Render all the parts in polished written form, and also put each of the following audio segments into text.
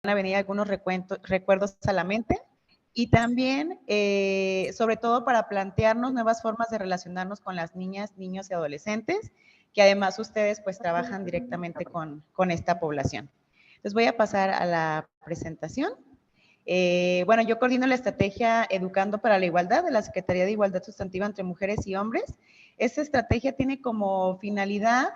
a venir algunos recuerdos a la mente. Y también, sobre todo, para plantearnos nuevas formas de relacionarnos con las niñas, niños y adolescentes, que además ustedes pues trabajan directamente con esta población. Entonces voy a pasar a la presentación. Bueno, yo coordino la estrategia Educando para la Igualdad de la Secretaría de Igualdad Sustantiva entre Mujeres y Hombres. Esta estrategia tiene como finalidad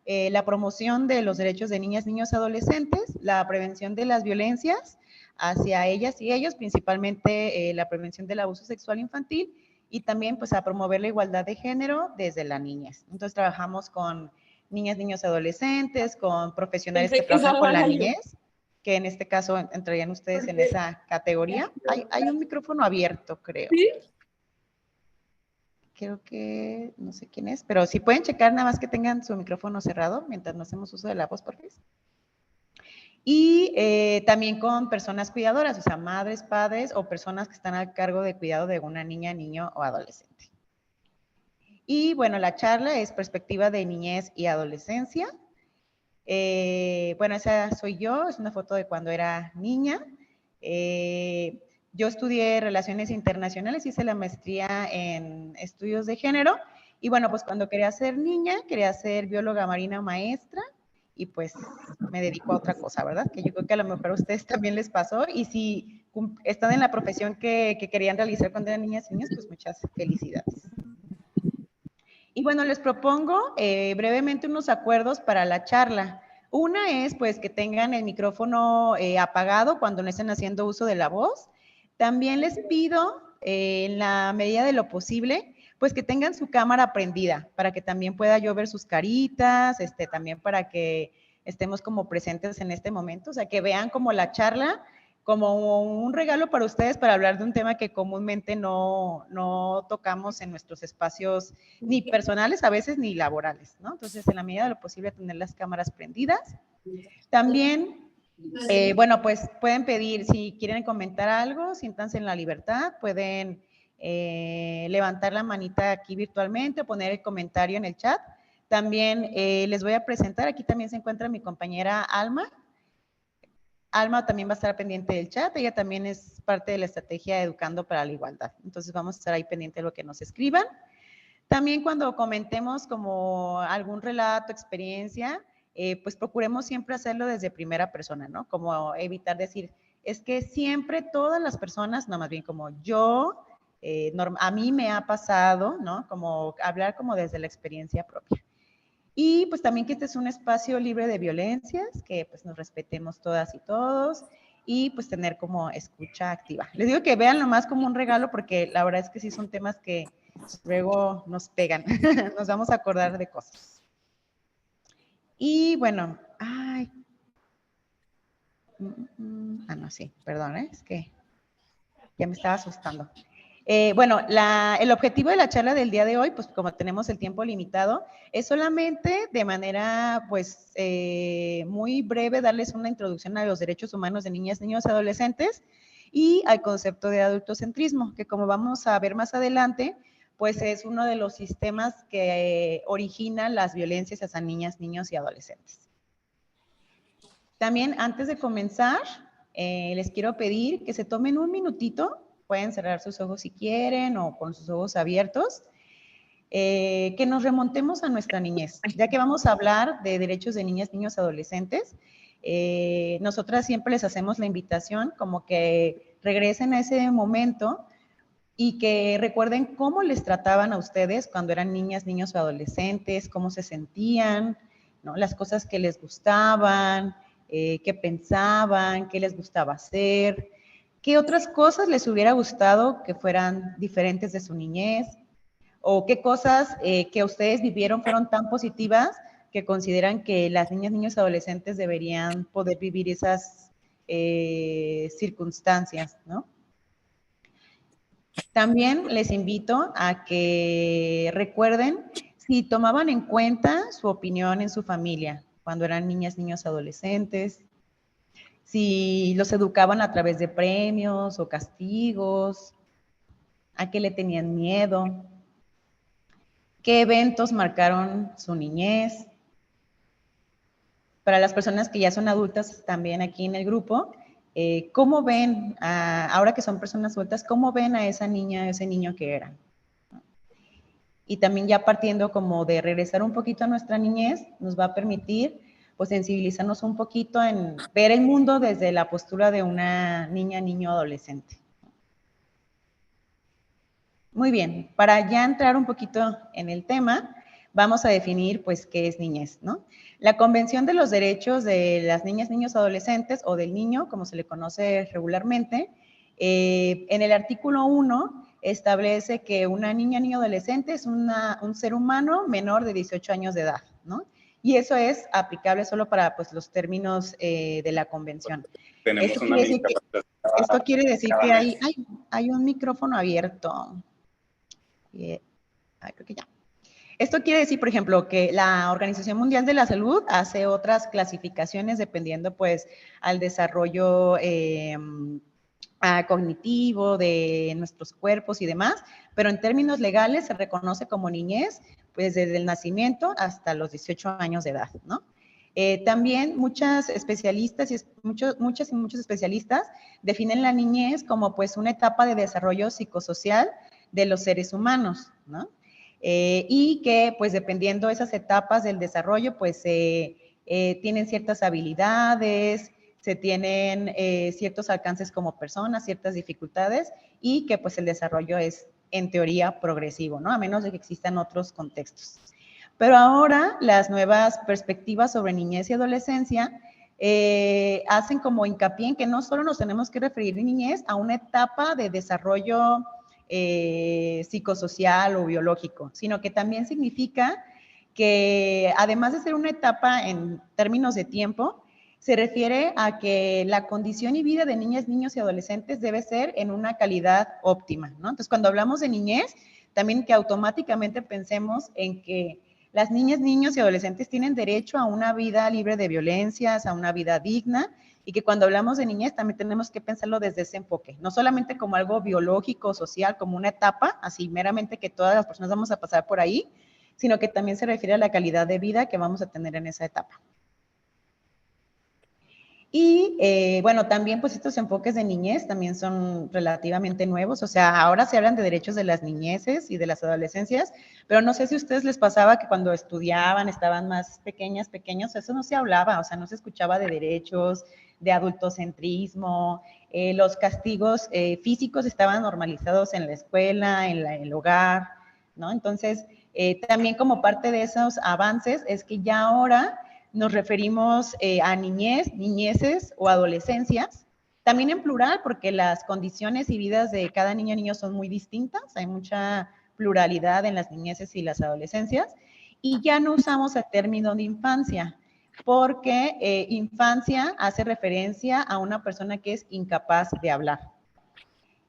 la promoción de los derechos de niñas, niños y adolescentes, la prevención de las violencias hacia ellas y ellos, principalmente la prevención del abuso sexual infantil y también pues a promover la igualdad de género desde la niñez. Entonces trabajamos con niñas, niños y adolescentes, con profesionales que trabajan con la niñez, que en este caso entrarían ustedes en esa categoría. Hay un micrófono abierto, creo. ¿Sí? Creo que no sé quién es, pero si pueden checar nada más que tengan su micrófono cerrado mientras no hacemos uso de la voz, por favor. Y también con personas cuidadoras, o sea, madres, padres o personas que están a cargo de cuidado de una niña, niño o adolescente. Y bueno, la charla es perspectiva de niñez y adolescencia. Bueno, esa soy yo, es una foto de cuando era niña. Yo estudié Relaciones Internacionales, hice la maestría en Estudios de Género y bueno, pues cuando quería ser niña, quería ser bióloga marina maestra y pues me dedico a otra cosa, ¿verdad? Que yo creo que a lo mejor a ustedes también les pasó y si están en la profesión que querían realizar cuando eran niñas y niños, pues muchas felicidades. Y bueno, les propongo brevemente unos acuerdos para la charla. Una es pues que tengan el micrófono apagado cuando no estén haciendo uso de la voz. También les pido, en la medida de lo posible, pues que tengan su cámara prendida para que también pueda yo ver sus caritas, también para que estemos como presentes en este momento, o sea, que vean como la charla como un regalo para ustedes para hablar de un tema que comúnmente no tocamos en nuestros espacios ni personales a veces ni laborales, ¿no? Entonces, en la medida de lo posible, tener las cámaras prendidas. También, bueno, pues pueden pedir, si quieren comentar algo, siéntanse en la libertad, pueden levantar la manita aquí virtualmente o poner el comentario en el chat. También les voy a presentar, aquí también se encuentra mi compañera Alma. Alma también va a estar pendiente del chat, ella también es parte de la estrategia Educando para la Igualdad. Entonces vamos a estar ahí pendiente de lo que nos escriban. También cuando comentemos como algún relato, experiencia, pues procuremos siempre hacerlo desde primera persona, ¿no? Como evitar decir, es que siempre todas las personas, no, más bien como yo, a mí me ha pasado, ¿no? Como hablar como desde la experiencia propia. Y pues también que este es un espacio libre de violencias, que pues nos respetemos todas y todos y pues tener como escucha activa. Les digo que vean lo más como un regalo porque la verdad es que sí son temas que luego nos pegan, nos vamos a acordar de cosas. Y bueno, ay, no, sí, perdón, es que ya me estaba asustando. Bueno, el objetivo de la charla del día de hoy, pues como tenemos el tiempo limitado, es solamente de manera pues muy breve darles una introducción a los derechos humanos de niñas, niños y adolescentes y al concepto de adultocentrismo, que como vamos a ver más adelante, pues es uno de los sistemas que originan las violencias hacia niñas, niños y adolescentes. También antes de comenzar, les quiero pedir que se tomen un minutito, pueden cerrar sus ojos si quieren o con sus ojos abiertos, que nos remontemos a nuestra niñez, ya que vamos a hablar de derechos de niñas, niños, adolescentes. Nosotras siempre les hacemos la invitación como que regresen a ese momento y que recuerden cómo les trataban a ustedes cuando eran niñas, niños o adolescentes, cómo se sentían, ¿no? Las cosas que les gustaban, qué pensaban, qué les gustaba hacer, qué otras cosas les hubiera gustado que fueran diferentes de su niñez, o qué cosas que ustedes vivieron fueron tan positivas que consideran que las niñas, niños y adolescentes deberían poder vivir esas circunstancias, ¿no? También les invito a que recuerden si tomaban en cuenta su opinión en su familia cuando eran niñas, niños, adolescentes, si los educaban a través de premios o castigos, a qué le tenían miedo, qué eventos marcaron su niñez. Para las personas que ya son adultas también aquí en el grupo, ¿cómo ven, ahora que son personas adultas, cómo ven a esa niña, a ese niño que eran? Y también ya partiendo como de regresar un poquito a nuestra niñez, nos va a permitir pues sensibilizarnos un poquito en ver el mundo desde la postura de una niña, niño, adolescente. Muy bien, para ya entrar un poquito en el tema, vamos a definir pues qué es niñez, ¿no? La Convención de los Derechos de las Niñas, Niños, Adolescentes o del niño, como se le conoce regularmente, en el artículo 1 establece que una niña, niño, adolescente es un ser humano menor de 18 años de edad, ¿no? Y eso es aplicable solo para pues, los términos de la convención. Tenemos una amiga. Esto quiere decir que hay un micrófono abierto. Creo que ya. Esto quiere decir, por ejemplo, que la Organización Mundial de la Salud hace otras clasificaciones dependiendo, pues, al desarrollo cognitivo de nuestros cuerpos y demás, pero en términos legales se reconoce como niñez, pues, desde el nacimiento hasta los 18 años de edad, ¿no? También muchas especialistas y muchos especialistas definen la niñez como pues una etapa de desarrollo psicosocial de los seres humanos, ¿no? Y que pues dependiendo de esas etapas del desarrollo pues tienen ciertas habilidades, se tienen ciertos alcances como personas, ciertas dificultades y que pues el desarrollo es en teoría progresivo, ¿no? A menos de que existan otros contextos. Pero ahora las nuevas perspectivas sobre niñez y adolescencia hacen como hincapié en que no solo nos tenemos que referir en niñez a una etapa de desarrollo psicosocial o biológico, sino que también significa que además de ser una etapa en términos de tiempo, se refiere a que la condición y vida de niñas, niños y adolescentes debe ser en una calidad óptima, ¿no? Entonces, cuando hablamos de niñez, también que automáticamente pensemos en que las niñas, niños y adolescentes tienen derecho a una vida libre de violencias, a una vida digna, y que cuando hablamos de niñez también tenemos que pensarlo desde ese enfoque, no solamente como algo biológico, social, como una etapa, así meramente que todas las personas vamos a pasar por ahí, sino que también se refiere a la calidad de vida que vamos a tener en esa etapa. Y bueno, también pues estos enfoques de niñez también son relativamente nuevos, o sea, ahora se hablan de derechos de las niñeces y de las adolescencias, pero no sé si a ustedes les pasaba que cuando estudiaban, estaban más pequeños, eso no se hablaba, o sea, no se escuchaba de derechos, de adultocentrismo, los castigos físicos estaban normalizados en la escuela, en el hogar, ¿no? Entonces, también como parte de esos avances es que ya ahora nos referimos a niñez, niñeces o adolescencias, también en plural porque las condiciones y vidas de cada niño y niño son muy distintas, hay mucha pluralidad en las niñeces y las adolescencias, y ya no usamos el término de infancia, porque infancia hace referencia a una persona que es incapaz de hablar.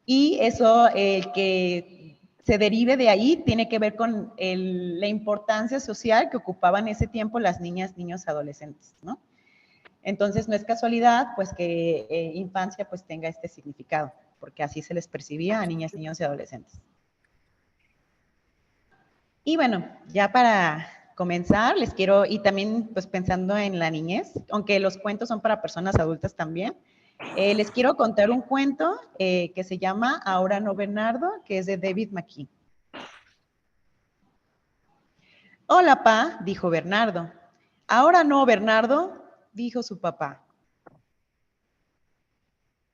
Y eso que se derive de ahí tiene que ver con la importancia social que ocupaban en ese tiempo las niñas, niños, adolescentes, ¿no? Entonces no es casualidad pues que infancia pues tenga este significado, porque así se les percibía a niñas, niños y adolescentes. Y bueno, ya para comenzar les quiero, y también pues pensando en la niñez, aunque los cuentos son para personas adultas también, les quiero contar un cuento que se llama Ahora no Bernardo, que es de David McKee. Hola, pa, dijo Bernardo. Ahora no, Bernardo, dijo su papá.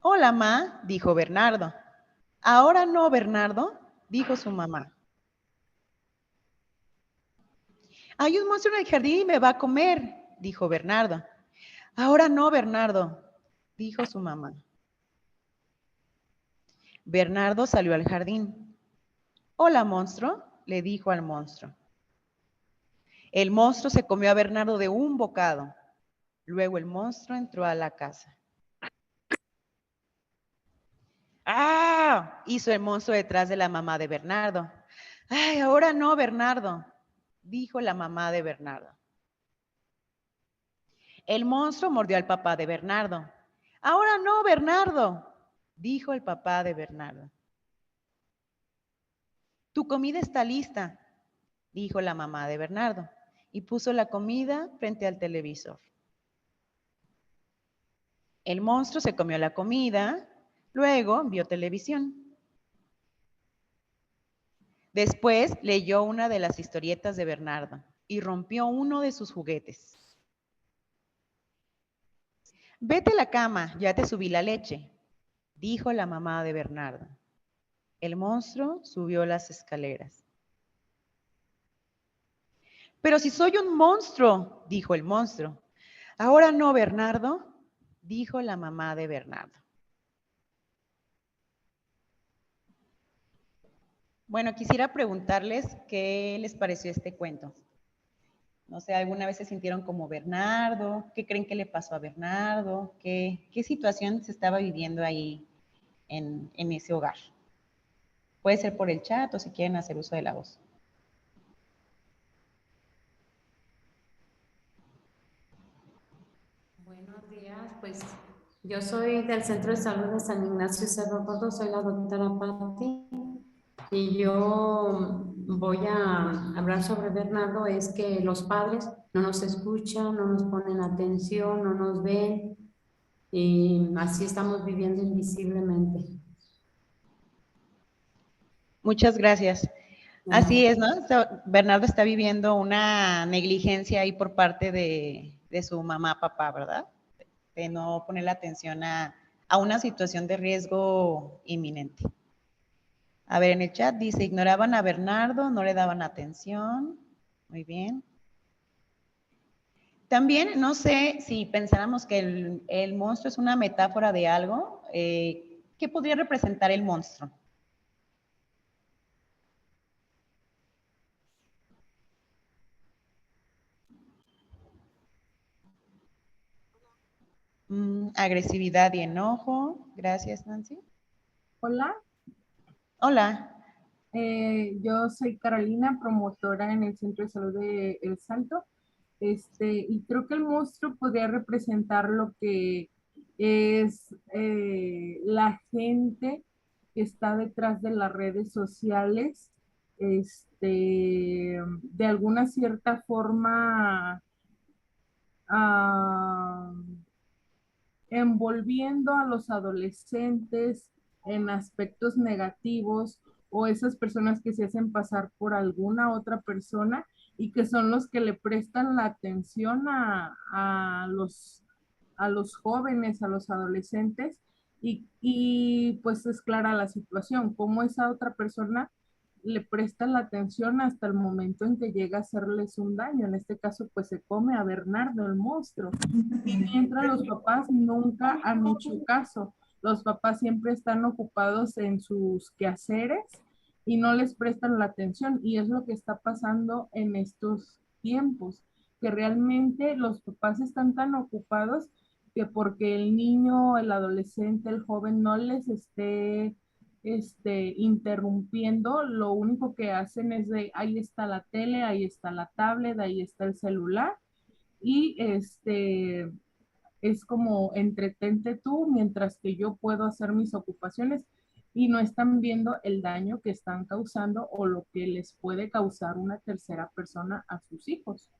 Hola, ma, dijo Bernardo. Ahora no, Bernardo, dijo su mamá. Hay un monstruo en el jardín y me va a comer, dijo Bernardo. Ahora no, Bernardo, dijo su mamá. Bernardo salió al jardín. Hola, monstruo, le dijo al monstruo. El monstruo se comió a Bernardo de un bocado. Luego el monstruo entró a la casa. ¡Ah! Hizo el monstruo detrás de la mamá de Bernardo. ¡Ay, ahora no, Bernardo! Dijo la mamá de Bernardo. El monstruo mordió al papá de Bernardo. Ahora no, Bernardo, dijo el papá de Bernardo. Tu comida está lista, dijo la mamá de Bernardo, y puso la comida frente al televisor. El monstruo se comió la comida, luego vio televisión. Después leyó una de las historietas de Bernardo y rompió uno de sus juguetes. Vete a la cama, ya te subí la leche, dijo la mamá de Bernardo. El monstruo subió las escaleras. Pero si soy un monstruo, dijo el monstruo. Ahora no, Bernardo, dijo la mamá de Bernardo. Bueno, quisiera preguntarles qué les pareció este cuento. No sé, ¿alguna vez se sintieron como Bernardo? ¿Qué creen que le pasó a Bernardo? ¿Qué situación se estaba viviendo ahí en ese hogar? Puede ser por el chat o si quieren hacer uso de la voz. Buenos días, pues yo soy del Centro de Salud de San Ignacio Cerro Gordo, soy la doctora Patti y yo voy a hablar sobre Bernardo. Es que los padres no nos escuchan, no nos ponen atención, no nos ven y así estamos viviendo invisiblemente. Muchas gracias. Así es, ¿no? Bernardo está viviendo una negligencia ahí por parte de su mamá, papá, ¿verdad? De no poner la atención a una situación de riesgo inminente. A ver, en el chat dice, ignoraban a Bernardo, no le daban atención. Muy bien. También, no sé si pensáramos que el monstruo es una metáfora de algo, ¿qué podría representar el monstruo? Agresividad y enojo. Gracias, Nancy. Hola, Hola. yo soy Carolina, promotora en el Centro de Salud de El Salto. Y creo que el monstruo podría representar lo que es la gente que está detrás de las redes sociales, de alguna cierta forma, ah, envolviendo a los adolescentes en aspectos negativos, o esas personas que se hacen pasar por alguna otra persona y que son los que le prestan la atención a los jóvenes, a los adolescentes, y pues es clara la situación, cómo esa otra persona le presta la atención hasta el momento en que llega a hacerles un daño. En este caso, pues se come a Bernardo, el monstruo. Y mientras los papás nunca han hecho caso, los papás siempre están ocupados en sus quehaceres y no les prestan la atención. Y es lo que está pasando en estos tiempos, que realmente los papás están tan ocupados que porque el niño, el adolescente, el joven no les esté interrumpiendo, lo único que hacen es de ahí está la tele, ahí está la tablet, ahí está el celular, y es como entretente tú mientras que yo puedo hacer mis ocupaciones, y no están viendo el daño que están causando o lo que les puede causar una tercera persona a sus hijos.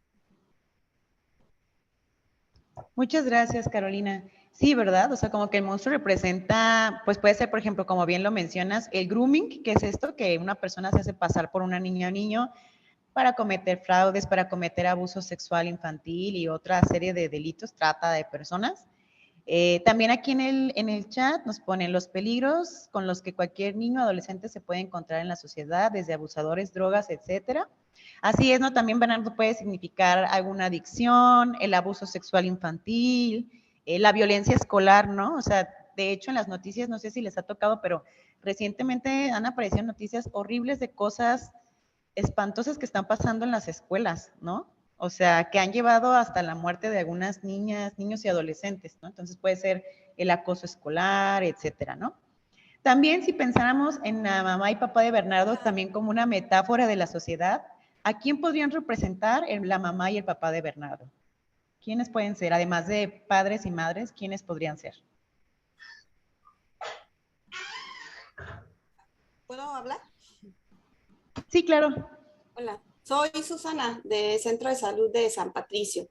Muchas gracias, Carolina. Sí, ¿verdad? O sea, como que el monstruo representa, pues puede ser, por ejemplo, como bien lo mencionas, el grooming, que es esto, que una persona se hace pasar por una niña o niño para cometer fraudes, para cometer abuso sexual infantil y otra serie de delitos, trata de personas. También aquí en el chat nos ponen los peligros con los que cualquier niño o adolescente se puede encontrar en la sociedad, desde abusadores, drogas, etcétera. Así es, ¿no? También Bernardo puede significar alguna adicción, el abuso sexual infantil, la violencia escolar, ¿no? O sea, de hecho en las noticias, no sé si les ha tocado, pero recientemente han aparecido noticias horribles de cosas espantosas que están pasando en las escuelas, ¿no? O sea, que han llevado hasta la muerte de algunas niñas, niños y adolescentes, ¿no? Entonces puede ser el acoso escolar, etcétera, ¿no? También si pensáramos en la mamá y papá de Bernardo también como una metáfora de la sociedad, ¿a quién podrían representar la mamá y el papá de Bernardo? ¿Quiénes pueden ser? Además de padres y madres, ¿quiénes podrían ser? ¿Puedo hablar? Sí, claro. Hola, soy Susana de Centro de Salud de San Patricio.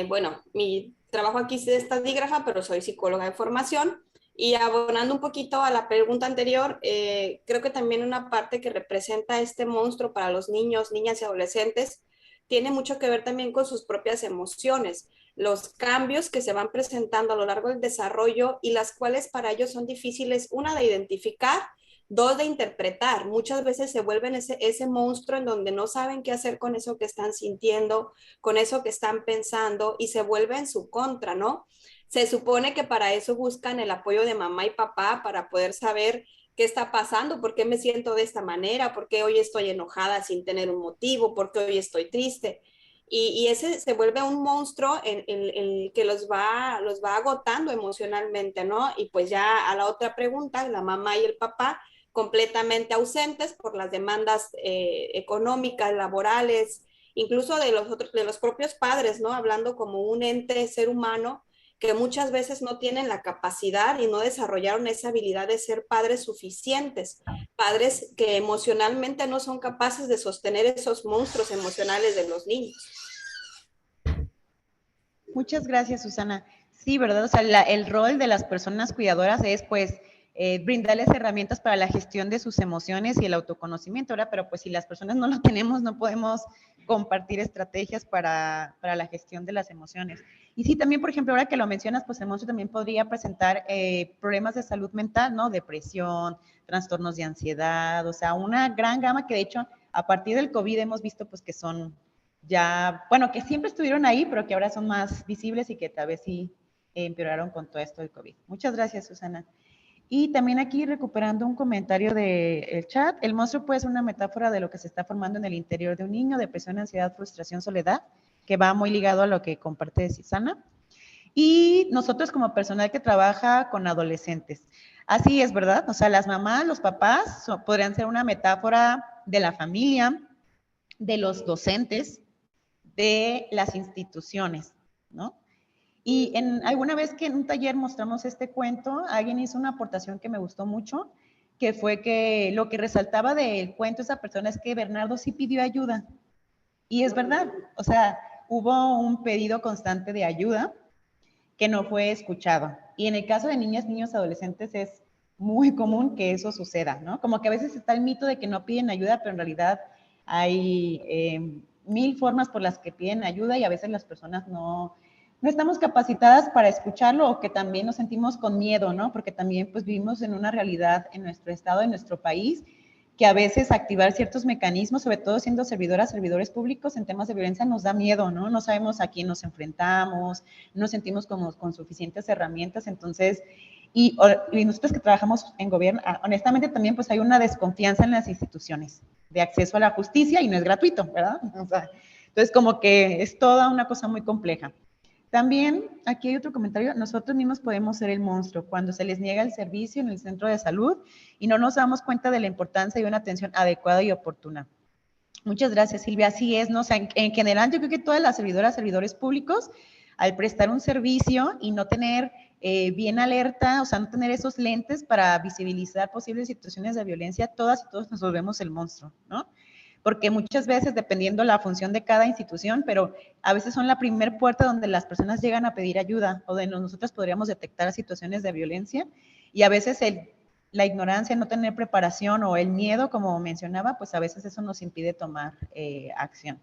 Bueno, mi trabajo aquí de estadígrafa, pero soy psicóloga de formación. Y abonando un poquito a la pregunta anterior, creo que también una parte que representa este monstruo para los niños, niñas y adolescentes tiene mucho que ver también con sus propias emociones, los cambios que se van presentando a lo largo del desarrollo y las cuales para ellos son difíciles, una, de identificar, dos, de interpretar. Muchas veces se vuelven ese monstruo en donde no saben qué hacer con eso que están sintiendo, con eso que están pensando y se vuelve en su contra, ¿no? Se supone que para eso buscan el apoyo de mamá y papá para poder saber qué está pasando, por qué me siento de esta manera, por qué hoy estoy enojada sin tener un motivo, por qué hoy estoy triste. Y ese se vuelve un monstruo en que los va agotando emocionalmente, ¿no? Y pues ya a la otra pregunta, la mamá y el papá completamente ausentes por las demandas económicas, laborales, incluso de los propios padres, ¿no? Hablando como un ente, ser humano, que muchas veces no tienen la capacidad y no desarrollaron esa habilidad de ser padres suficientes, padres que emocionalmente no son capaces de sostener esos monstruos emocionales de los niños. Muchas gracias, Susana. Sí, ¿verdad? O sea, el rol de las personas cuidadoras es, pues, brindarles herramientas para la gestión de sus emociones y el autoconocimiento, ¿verdad? Pero pues si las personas no lo tenemos, no podemos compartir estrategias para la gestión de las emociones. Y sí, también, por ejemplo, ahora que lo mencionas, pues el monstruo también podría presentar problemas de salud mental, ¿no? Depresión, trastornos de ansiedad, o sea, una gran gama que de hecho a partir del COVID hemos visto pues que son ya, bueno, que siempre estuvieron ahí, pero que ahora son más visibles y que tal vez sí empeoraron con todo esto del COVID. Muchas gracias, Susana. Y también aquí recuperando un comentario del chat, el monstruo puede ser una metáfora de lo que se está formando en el interior de un niño, depresión, ansiedad, frustración, soledad, que va muy ligado a lo que comparte Susana. Y nosotros como personal que trabaja con adolescentes. Así es, ¿verdad? O sea, las mamás, los papás podrían ser una metáfora de la familia, de los docentes, de las instituciones, ¿no? Y alguna vez que en un taller mostramos este cuento, alguien hizo una aportación que me gustó mucho, que fue que lo que resaltaba del cuento esa persona es que Bernardo sí pidió ayuda. Y es verdad, o sea, hubo un pedido constante de ayuda que no fue escuchado. Y en el caso de niñas, niños, adolescentes es muy común que eso suceda, ¿no? Como que a veces está el mito de que no piden ayuda, pero en realidad hay mil formas por las que piden ayuda y a veces las personas no estamos capacitadas para escucharlo o que también nos sentimos con miedo, ¿no? Porque también pues vivimos en una realidad en nuestro estado, en nuestro país, que a veces activar ciertos mecanismos, sobre todo siendo servidoras, servidores públicos en temas de violencia nos da miedo, ¿no? No sabemos a quién nos enfrentamos, no nos sentimos como con suficientes herramientas, entonces, y nosotros que trabajamos en gobierno, honestamente también pues hay una desconfianza en las instituciones de acceso a la justicia y no es gratuito, ¿verdad? O sea, entonces como que es toda una cosa muy compleja. También, aquí hay otro comentario, nosotros mismos podemos ser el monstruo cuando se les niega el servicio en el centro de salud y no nos damos cuenta de la importancia de una atención adecuada y oportuna. Muchas gracias, Silvia. Así es, ¿no? O sea, en general, yo creo que todas las servidoras, servidores públicos, al prestar un servicio y no tener bien alerta, o sea, no tener esos lentes para visibilizar posibles situaciones de violencia, todas y todos nos volvemos el monstruo, ¿no? Porque muchas veces, dependiendo la función de cada institución, pero a veces son la primer puerta donde las personas llegan a pedir ayuda o de nosotros podríamos detectar situaciones de violencia y a veces la ignorancia, no tener preparación o el miedo, como mencionaba, pues a veces eso nos impide tomar acción.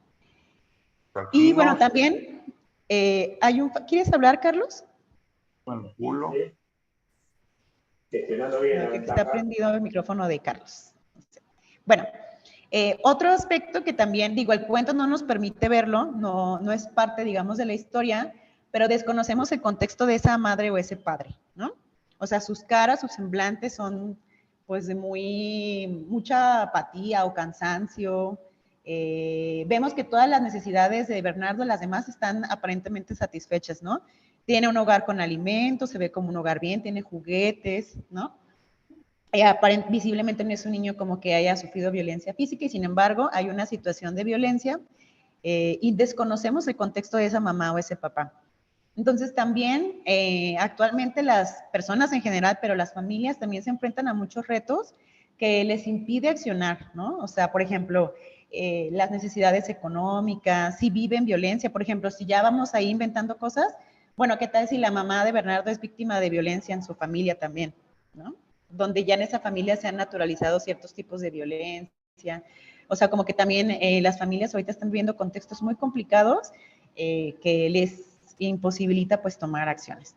Y bueno, también ¿quieres hablar, Carlos? Bueno, Julio. Está prendido el micrófono de Carlos. Bueno, otro aspecto que también, digo, el cuento no nos permite verlo, no es parte, digamos, de la historia, pero desconocemos el contexto de esa madre o ese padre, ¿no? O sea, sus caras, sus semblantes son, pues, de mucha apatía o cansancio. Vemos que todas las necesidades de Bernardo, las demás, están aparentemente satisfechas, ¿no? Tiene un hogar con alimentos, se ve como un hogar bien, tiene juguetes, ¿no? Visiblemente no es un niño como que haya sufrido violencia física y sin embargo hay una situación de violencia y desconocemos el contexto de esa mamá o ese papá. Entonces también actualmente las personas en general, pero las familias también se enfrentan a muchos retos que les impide accionar, ¿no? O sea, por ejemplo, las necesidades económicas, si viven violencia, por ejemplo, si ya vamos ahí inventando cosas, bueno, ¿qué tal si la mamá de Bernardo es víctima de violencia en su familia también, ¿no? Donde ya en esa familia se han naturalizado ciertos tipos de violencia. O sea, como que también las familias ahorita están viviendo contextos muy complicados que les imposibilita pues tomar acciones.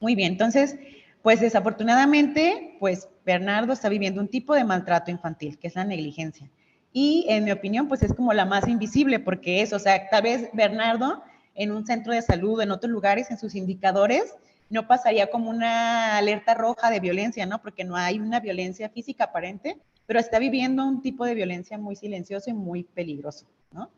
Muy bien, entonces, pues desafortunadamente, pues Bernardo está viviendo un tipo de maltrato infantil, que es la negligencia. Y en mi opinión, pues es como la más invisible, porque es, o sea, tal vez Bernardo en un centro de salud, en otros lugares, en sus indicadores, no pasaría como una alerta roja de violencia, ¿no? Porque no hay una violencia física aparente, pero está viviendo un tipo de violencia muy silencioso y muy peligroso, ¿no?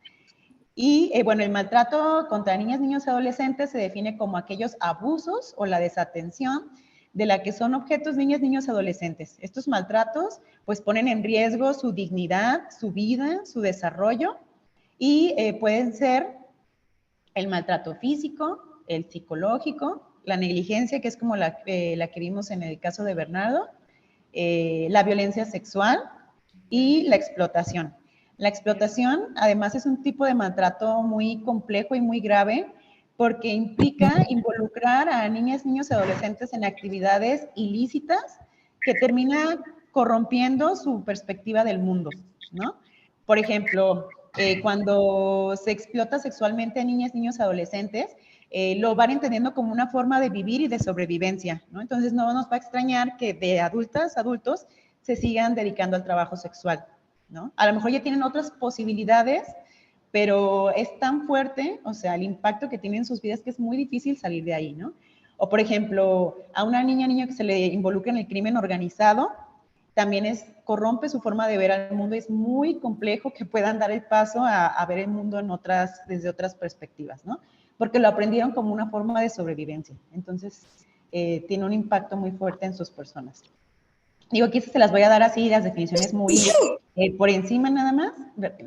Y bueno, el maltrato contra niñas, niños y adolescentes se define como aquellos abusos o la desatención de la que son objetos niñas, niños y adolescentes. Estos maltratos pues ponen en riesgo su dignidad, su vida, su desarrollo y pueden ser el maltrato físico, el psicológico, la negligencia, que es como la que vimos en el caso de Bernardo, la violencia sexual y la explotación. La explotación, además, es un tipo de maltrato muy complejo y muy grave porque implica involucrar a niñas, niños y adolescentes en actividades ilícitas que termina corrompiendo su perspectiva del mundo, ¿no? Por ejemplo, cuando se explota sexualmente a niñas, niños, adolescentes, lo van entendiendo como una forma de vivir y de sobrevivencia, ¿no? Entonces no nos va a extrañar que de adultas, adultos, se sigan dedicando al trabajo sexual, ¿no? A lo mejor ya tienen otras posibilidades, pero es tan fuerte, o sea, el impacto que tiene en sus vidas que es muy difícil salir de ahí, ¿no? O por ejemplo, a una niña, niño que se le involucra en el crimen organizado, también corrompe su forma de ver al mundo. Es muy complejo que puedan dar el paso a ver el mundo desde otras perspectivas, ¿no? Porque lo aprendieron como una forma de sobrevivencia. Entonces, tiene un impacto muy fuerte en sus personas. Digo, aquí se las voy a dar así, las definiciones muy por encima nada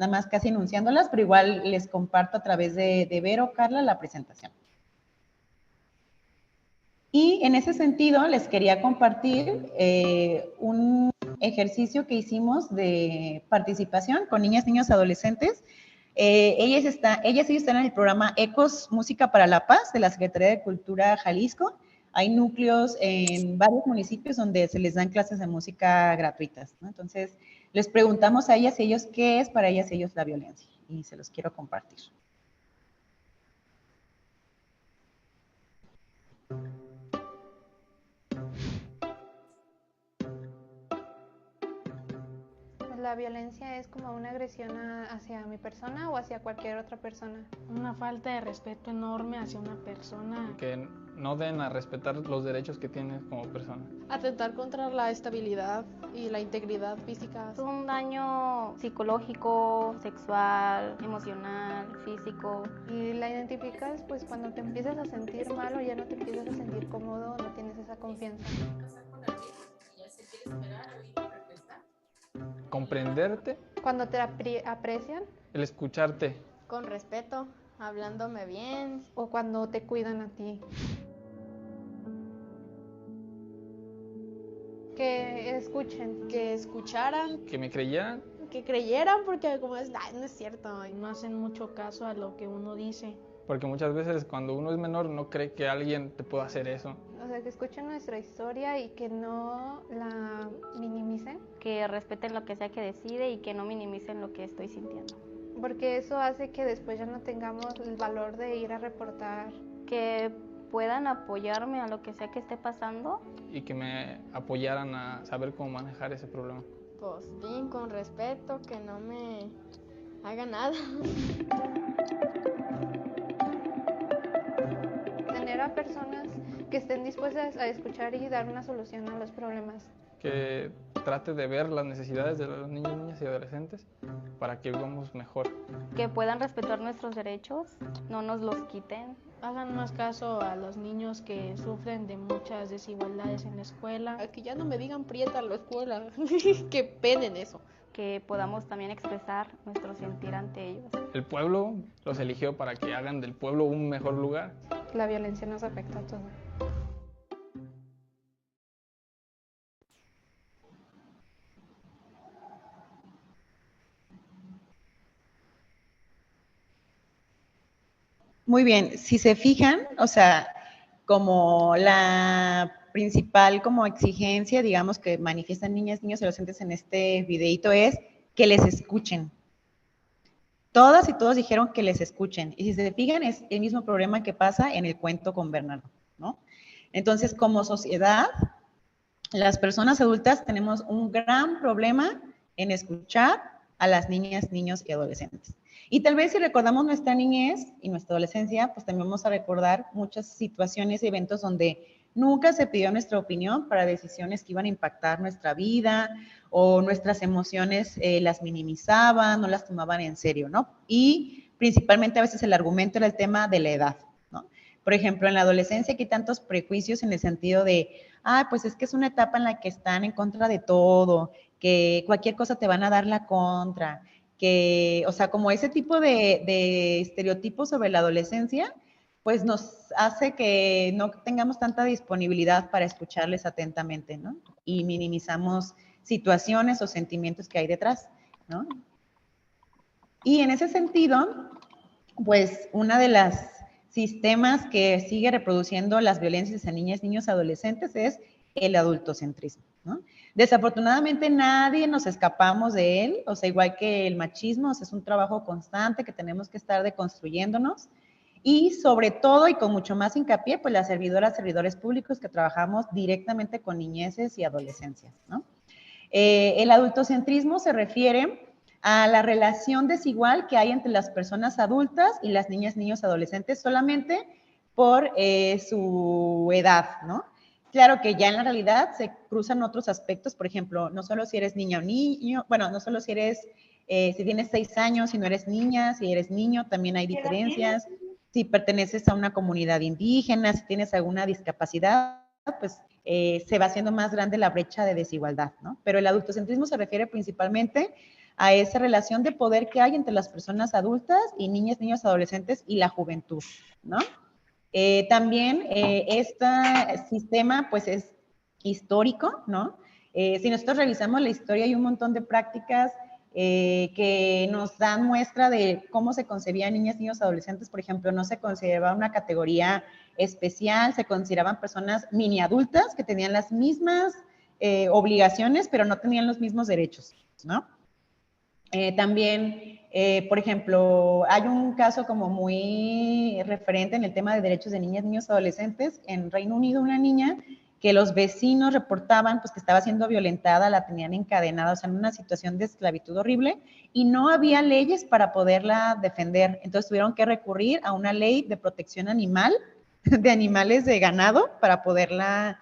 más casi enunciándolas, pero igual les comparto a través de Vero, Carla, la presentación. Y en ese sentido, les quería compartir un ejercicio que hicimos de participación con niñas, niños, adolescentes. Ellas y ellos están en el programa ECOS Música para la Paz de la Secretaría de Cultura Jalisco. Hay núcleos en varios municipios donde se les dan clases de música gratuitas, ¿no? Entonces, les preguntamos a ellas y ellos qué es para ellas y ellos la violencia, y se los quiero compartir. La violencia es como una agresión hacia mi persona o hacia cualquier otra persona. Una falta de respeto enorme hacia una persona. Que no den a respetar los derechos que tienes como persona. Atentar contra la estabilidad y la integridad física. Es un daño psicológico, sexual, emocional, físico. Y la identificas pues cuando te empiezas a sentir mal o ya no te empiezas a sentir cómodo, no tienes esa confianza. Comprenderte. Cuando te aprecian. El escucharte. Con respeto, hablándome bien. O cuando te cuidan a ti. Que escuchen. Que escucharan. Que me creyeran. Que creyeran, porque como es, ay, no es cierto. No hacen mucho caso a lo que uno dice. Porque muchas veces cuando uno es menor no cree que alguien te pueda hacer eso. O sea, que escuchen nuestra historia y que no la minimicen. Que respeten lo que sea que decide y que no minimicen lo que estoy sintiendo. Porque eso hace que después ya no tengamos el valor de ir a reportar. Que puedan apoyarme a lo que sea que esté pasando. Y que me apoyaran a saber cómo manejar ese problema. Pues bien, con respeto, que no me haga nada. Tener a personas que estén dispuestas a escuchar y dar una solución a los problemas. Que trate de ver las necesidades de los niños, niñas y adolescentes para que vivamos mejor. Que puedan respetar nuestros derechos, no nos los quiten. Hagan más caso a los niños que sufren de muchas desigualdades en la escuela. A que ya no me digan prieta en la escuela. Que penen eso. Que podamos también expresar nuestro sentir ante ellos. El pueblo los eligió para que hagan del pueblo un mejor lugar. La violencia nos afecta a todos. Muy bien, si se fijan, o sea, como la principal como exigencia, digamos, que manifiestan niñas, niños y adolescentes en este videito es que les escuchen. Todas y todos dijeron que les escuchen. Y si se fijan, es el mismo problema que pasa en el cuento con Bernardo, ¿no? Entonces, como sociedad, las personas adultas tenemos un gran problema en escuchar a las niñas, niños y adolescentes. Y tal vez si recordamos nuestra niñez y nuestra adolescencia, pues también vamos a recordar muchas situaciones y eventos donde nunca se pidió nuestra opinión para decisiones que iban a impactar nuestra vida o nuestras emociones las minimizaban, no las tomaban en serio, ¿no? Y principalmente a veces el argumento era el tema de la edad, ¿no? Por ejemplo, en la adolescencia aquí hay tantos prejuicios en el sentido de, pues es que es una etapa en la que están en contra de todo, que cualquier cosa te van a dar la contra, que, o sea, como ese tipo de estereotipos sobre la adolescencia, pues nos hace que no tengamos tanta disponibilidad para escucharles atentamente, ¿no? Y minimizamos situaciones o sentimientos que hay detrás, ¿no? Y en ese sentido, pues una de las sistemas que sigue reproduciendo las violencias en niñas, niños, adolescentes es el adultocentrismo, ¿no? Desafortunadamente nadie nos escapamos de él, o sea, igual que el machismo, o sea, es un trabajo constante que tenemos que estar deconstruyéndonos y sobre todo y con mucho más hincapié, pues las servidoras, servidores públicos que trabajamos directamente con niñeces y adolescencias, ¿no? El adultocentrismo se refiere a la relación desigual que hay entre las personas adultas y las niñas, niños, adolescentes solamente por su edad, ¿no? Claro que ya en la realidad se cruzan otros aspectos, por ejemplo, no solo si eres niña o niño, bueno, no solo si eres, si tienes 6 años, si no eres niña, si eres niño, también hay diferencias. Si perteneces a una comunidad indígena, si tienes alguna discapacidad, pues se va haciendo más grande la brecha de desigualdad, ¿no? Pero el adultocentrismo se refiere principalmente a esa relación de poder que hay entre las personas adultas y niñas, niños, adolescentes y la juventud, ¿no? También este sistema pues es histórico, ¿no? Si nosotros revisamos la historia hay un montón de prácticas que nos dan muestra de cómo se concebían niñas, niños, adolescentes. Por ejemplo, no se consideraba una categoría especial, se consideraban personas mini adultas que tenían las mismas obligaciones, pero no tenían los mismos derechos, ¿no? También, por ejemplo, hay un caso como muy referente en el tema de derechos de niñas, niños, adolescentes. En Reino Unido, una niña que los vecinos reportaban pues que estaba siendo violentada, la tenían encadenada, o sea, en una situación de esclavitud horrible, y no había leyes para poderla defender. Entonces tuvieron que recurrir a una ley de protección animal, de animales de ganado, para poderla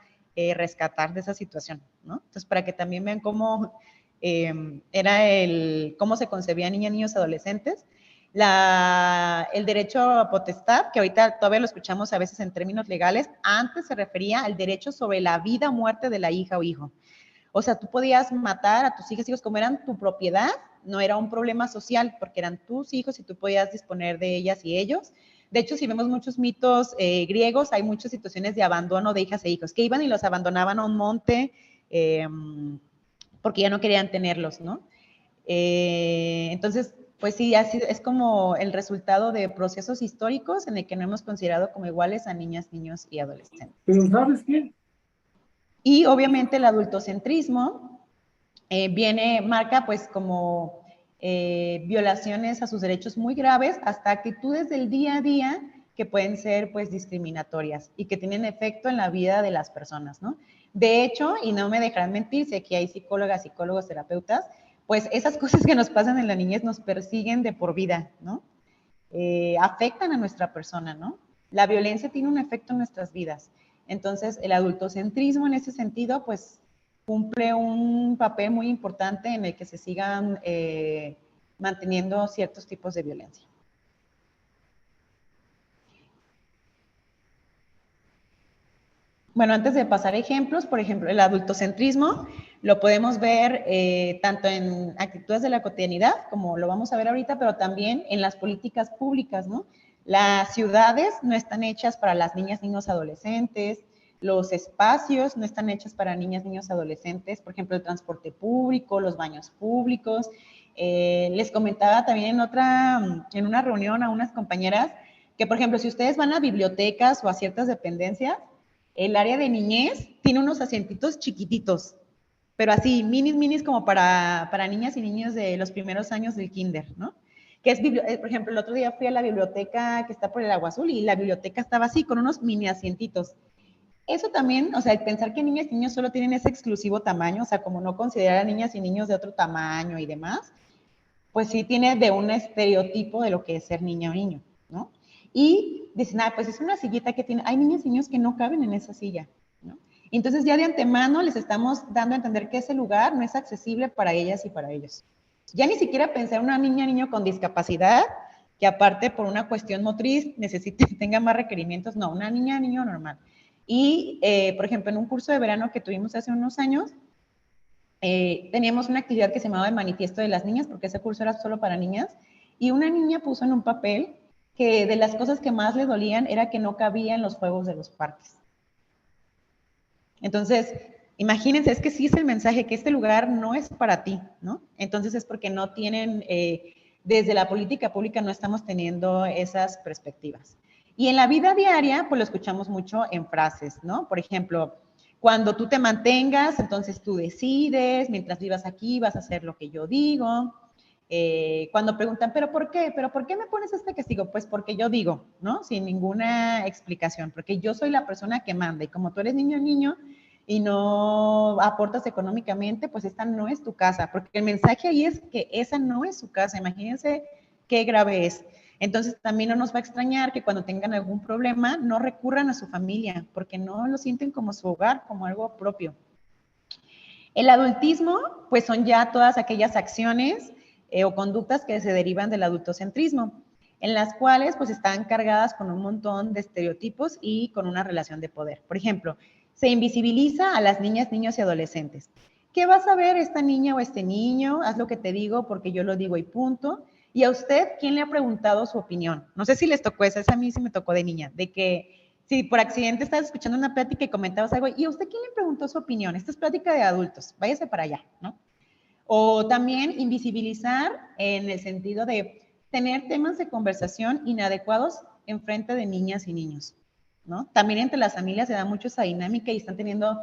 rescatar de esa situación, ¿no? Entonces, para que también vean cómo era cómo se concebían niñas, niños, adolescentes. El derecho a potestad, que ahorita todavía lo escuchamos a veces en términos legales, antes se refería al derecho sobre la vida o muerte de la hija o hijo. O sea, tú podías matar a tus hijas como eran tu propiedad, no era un problema social, porque eran tus hijos y tú podías disponer de ellas y ellos. De hecho, si vemos muchos mitos griegos, hay muchas situaciones de abandono de hijas e hijos, que iban y los abandonaban a un monte, porque ya no querían tenerlos, ¿no? Entonces, pues sí, así es como el resultado de procesos históricos en el que no hemos considerado como iguales a niñas, niños y adolescentes. Pero ¿sabes qué? Y obviamente el adultocentrismo marca pues como violaciones a sus derechos muy graves, hasta actitudes del día a día que pueden ser pues discriminatorias y que tienen efecto en la vida de las personas, ¿no? De hecho, y no me dejarán mentir, si aquí hay psicólogas, psicólogos, terapeutas, pues esas cosas que nos pasan en la niñez nos persiguen de por vida, ¿no? Afectan a nuestra persona, ¿no? La violencia tiene un efecto en nuestras vidas. Entonces, el adultocentrismo en ese sentido, pues, cumple un papel muy importante en el que se sigan manteniendo ciertos tipos de violencia. Bueno, antes de pasar ejemplos, por ejemplo, el adultocentrismo lo podemos ver tanto en actitudes de la cotidianidad, como lo vamos a ver ahorita, pero también en las políticas públicas, ¿no? Las ciudades no están hechas para las niñas, niños, adolescentes, los espacios no están hechos para niñas, niños, adolescentes, por ejemplo, el transporte público, los baños públicos. Les comentaba también en una reunión a unas compañeras que, por ejemplo, si ustedes van a bibliotecas o a ciertas dependencias, el área de niñez tiene unos asientitos chiquititos, pero así, minis como para niñas y niños de los primeros años del kinder, ¿no? Que es, por ejemplo, el otro día fui a la biblioteca que está por el Agua Azul y la biblioteca estaba así, con unos mini asientitos. Eso también, o sea, el pensar que niñas y niños solo tienen ese exclusivo tamaño, o sea, como no considerar a niñas y niños de otro tamaño y demás, pues sí tiene de un estereotipo de lo que es ser niña o niño, ¿no? Y dicen, pues es una sillita que tiene, hay niñas y niños que no caben en esa silla, ¿no? Entonces ya de antemano les estamos dando a entender que ese lugar no es accesible para ellas y para ellos. Ya ni siquiera pensar una niña o niño con discapacidad, que aparte por una cuestión motriz tenga más requerimientos, no, una niña o niño normal. Y, por ejemplo, en un curso de verano que tuvimos hace unos años, teníamos una actividad que se llamaba el manifiesto de las niñas, porque ese curso era solo para niñas, y una niña puso en un papel que de las cosas que más le dolían era que no cabía en los juegos de los parques. Entonces, imagínense, es que sí es el mensaje, que este lugar no es para ti, ¿no? Entonces es porque no tienen, desde la política pública no estamos teniendo esas perspectivas. Y en la vida diaria, pues lo escuchamos mucho en frases, ¿no? Por ejemplo, cuando tú te mantengas, entonces tú decides, mientras vivas aquí vas a hacer lo que yo digo. Cuando preguntan, ¿pero por qué? ¿Pero por qué me pones este castigo? Pues porque yo digo, ¿no? Sin ninguna explicación, porque yo soy la persona que manda y como tú eres niño y no aportas económicamente, pues esta no es tu casa, porque el mensaje ahí es que esa no es su casa, imagínense qué grave es. Entonces también no nos va a extrañar que cuando tengan algún problema no recurran a su familia, porque no lo sienten como su hogar, como algo propio. El adultismo, pues son ya todas aquellas acciones o conductas que se derivan del adultocentrismo, en las cuales pues están cargadas con un montón de estereotipos y con una relación de poder. Por ejemplo, se invisibiliza a las niñas, niños y adolescentes. ¿Qué va a saber esta niña o este niño? Haz lo que te digo porque yo lo digo y punto. Y a usted, ¿quién le ha preguntado su opinión? No sé si les tocó esa a mí sí me tocó de niña, de que si por accidente estás escuchando una plática y comentabas algo, ¿y a usted quién le preguntó su opinión? Esta es plática de adultos, váyase para allá, ¿no? O también invisibilizar en el sentido de tener temas de conversación inadecuados en frente de niñas y niños, ¿no? También entre las familias se da mucho esa dinámica y están teniendo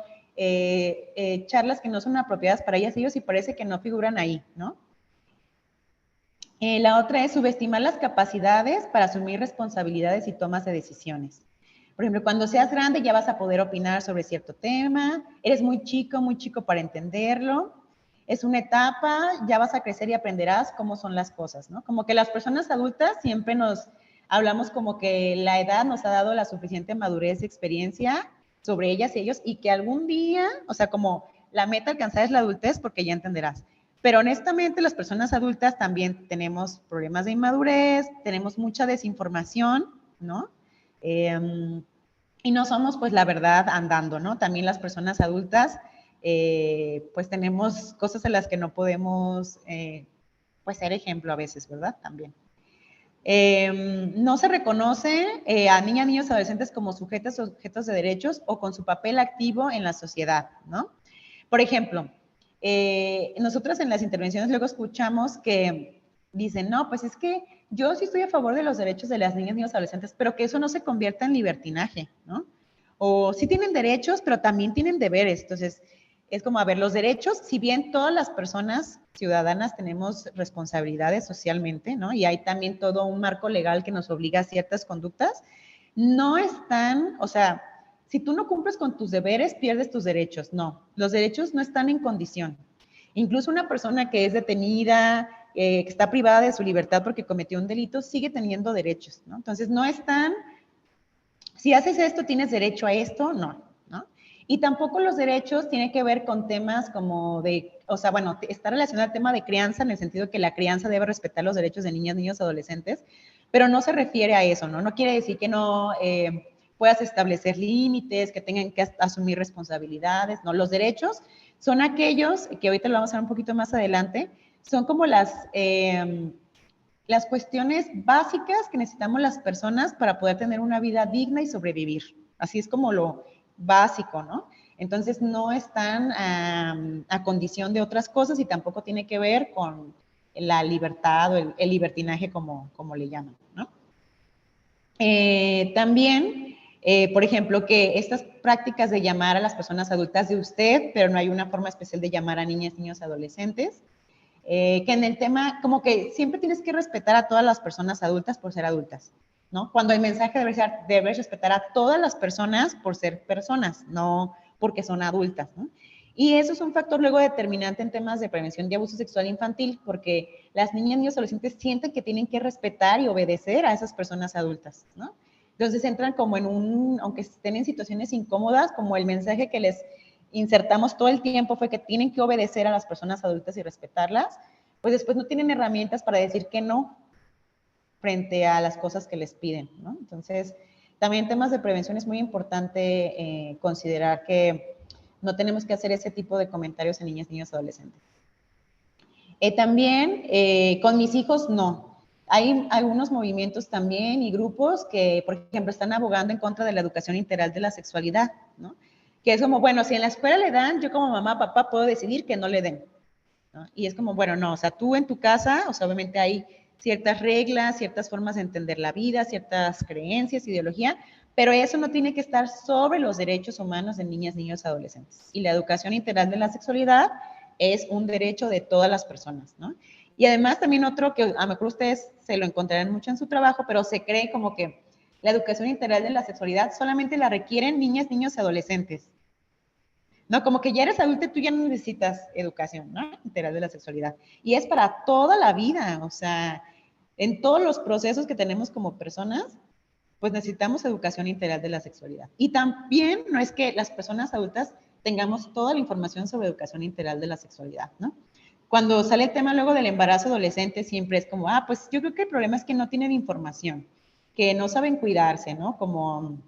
charlas que no son apropiadas para ellas y ellos y parece que no figuran ahí, ¿no? La otra es subestimar las capacidades para asumir responsabilidades y tomas de decisiones. Por ejemplo, cuando seas grande ya vas a poder opinar sobre cierto tema, eres muy chico para entenderlo, es una etapa, ya vas a crecer y aprenderás cómo son las cosas, ¿no? Como que las personas adultas siempre nos hablamos como que la edad nos ha dado la suficiente madurez y experiencia sobre ellas y ellos y que algún día, o sea, como la meta alcanzada es la adultez porque ya entenderás. Pero honestamente las personas adultas también tenemos problemas de inmadurez, tenemos mucha desinformación, ¿no? Y no somos pues la verdad andando, ¿no? También las personas adultas pues tenemos cosas en las que no podemos pues ser ejemplo a veces, ¿verdad? También. No se reconoce a niñas, niños, adolescentes como sujetos o sujetos de derechos o con su papel activo en la sociedad, ¿no? Por ejemplo, nosotros en las intervenciones luego escuchamos que dicen, no, pues es que yo sí estoy a favor de los derechos de las niñas, niños, adolescentes, pero que eso no se convierta en libertinaje, ¿no? O sí tienen derechos, pero también tienen deberes. Entonces, es como, a ver, los derechos, si bien todas las personas ciudadanas tenemos responsabilidades socialmente, ¿no? Y hay también todo un marco legal que nos obliga a ciertas conductas, no están, o sea, si tú no cumples con tus deberes, pierdes tus derechos. No, los derechos no están en condición. Incluso una persona que es detenida, que está privada de su libertad porque cometió un delito, sigue teniendo derechos, ¿no? Entonces, no están, si haces esto, tienes derecho a esto, no, ¿no? Y tampoco los derechos tienen que ver con temas como de, o sea, bueno, está relacionado al tema de crianza en el sentido que la crianza debe respetar los derechos de niñas, niños, adolescentes, pero no se refiere a eso, ¿no? No quiere decir que no puedas establecer límites, que tengan que asumir responsabilidades, no. Los derechos son aquellos, que ahorita lo vamos a ver un poquito más adelante, son como las cuestiones básicas que necesitamos las personas para poder tener una vida digna y sobrevivir. Así es como lo básico, ¿no? Entonces no están a condición de otras cosas y tampoco tiene que ver con la libertad o el libertinaje como le llaman, ¿no? También, por ejemplo, que estas prácticas de llamar a las personas adultas de usted, pero no hay una forma especial de llamar a niñas, niños, adolescentes. Que en el tema, como que siempre tienes que respetar a todas las personas adultas por ser adultas, ¿no? Cuando el mensaje debe ser, debes respetar a todas las personas por ser personas, no porque son adultas, ¿no? Y eso es un factor luego determinante en temas de prevención de abuso sexual infantil, porque las niñas, niños, adolescentes sienten que tienen que respetar y obedecer a esas personas adultas, ¿no? Entonces entran como en un, aunque estén en situaciones incómodas, como el mensaje que les insertamos todo el tiempo fue que tienen que obedecer a las personas adultas y respetarlas, pues después no tienen herramientas para decir que no frente a las cosas que les piden, ¿no? Entonces, también en temas de prevención es muy importante considerar que no tenemos que hacer ese tipo de comentarios en niñas, niños, adolescentes. También con mis hijos no. Hay algunos movimientos también y grupos que, por ejemplo, están abogando en contra de la educación integral de la sexualidad, ¿no? Que es como, bueno, si en la escuela le dan, yo como mamá, papá, puedo decidir que no le den, ¿no? Y es como, bueno, no, o sea, tú en tu casa, o sea, obviamente hay ciertas reglas, ciertas formas de entender la vida, ciertas creencias, ideología, pero eso no tiene que estar sobre los derechos humanos de niñas, niños, adolescentes. Y la educación integral de la sexualidad es un derecho de todas las personas, ¿no? Y además también otro que a lo mejor ustedes se lo encontrarán mucho en su trabajo, pero se cree como que la educación integral de la sexualidad solamente la requieren niñas, niños y adolescentes. ¿No? Como que ya eres adulto y tú ya no necesitas educación, ¿no? Integral de la sexualidad. Y es para toda la vida, o sea, en todos los procesos que tenemos como personas, pues necesitamos educación integral de la sexualidad. Y también no es que las personas adultas tengamos toda la información sobre educación integral de la sexualidad, ¿no? Cuando sale el tema luego del embarazo adolescente, siempre es como, pues yo creo que el problema es que no tienen información, que no saben cuidarse, ¿no? Como,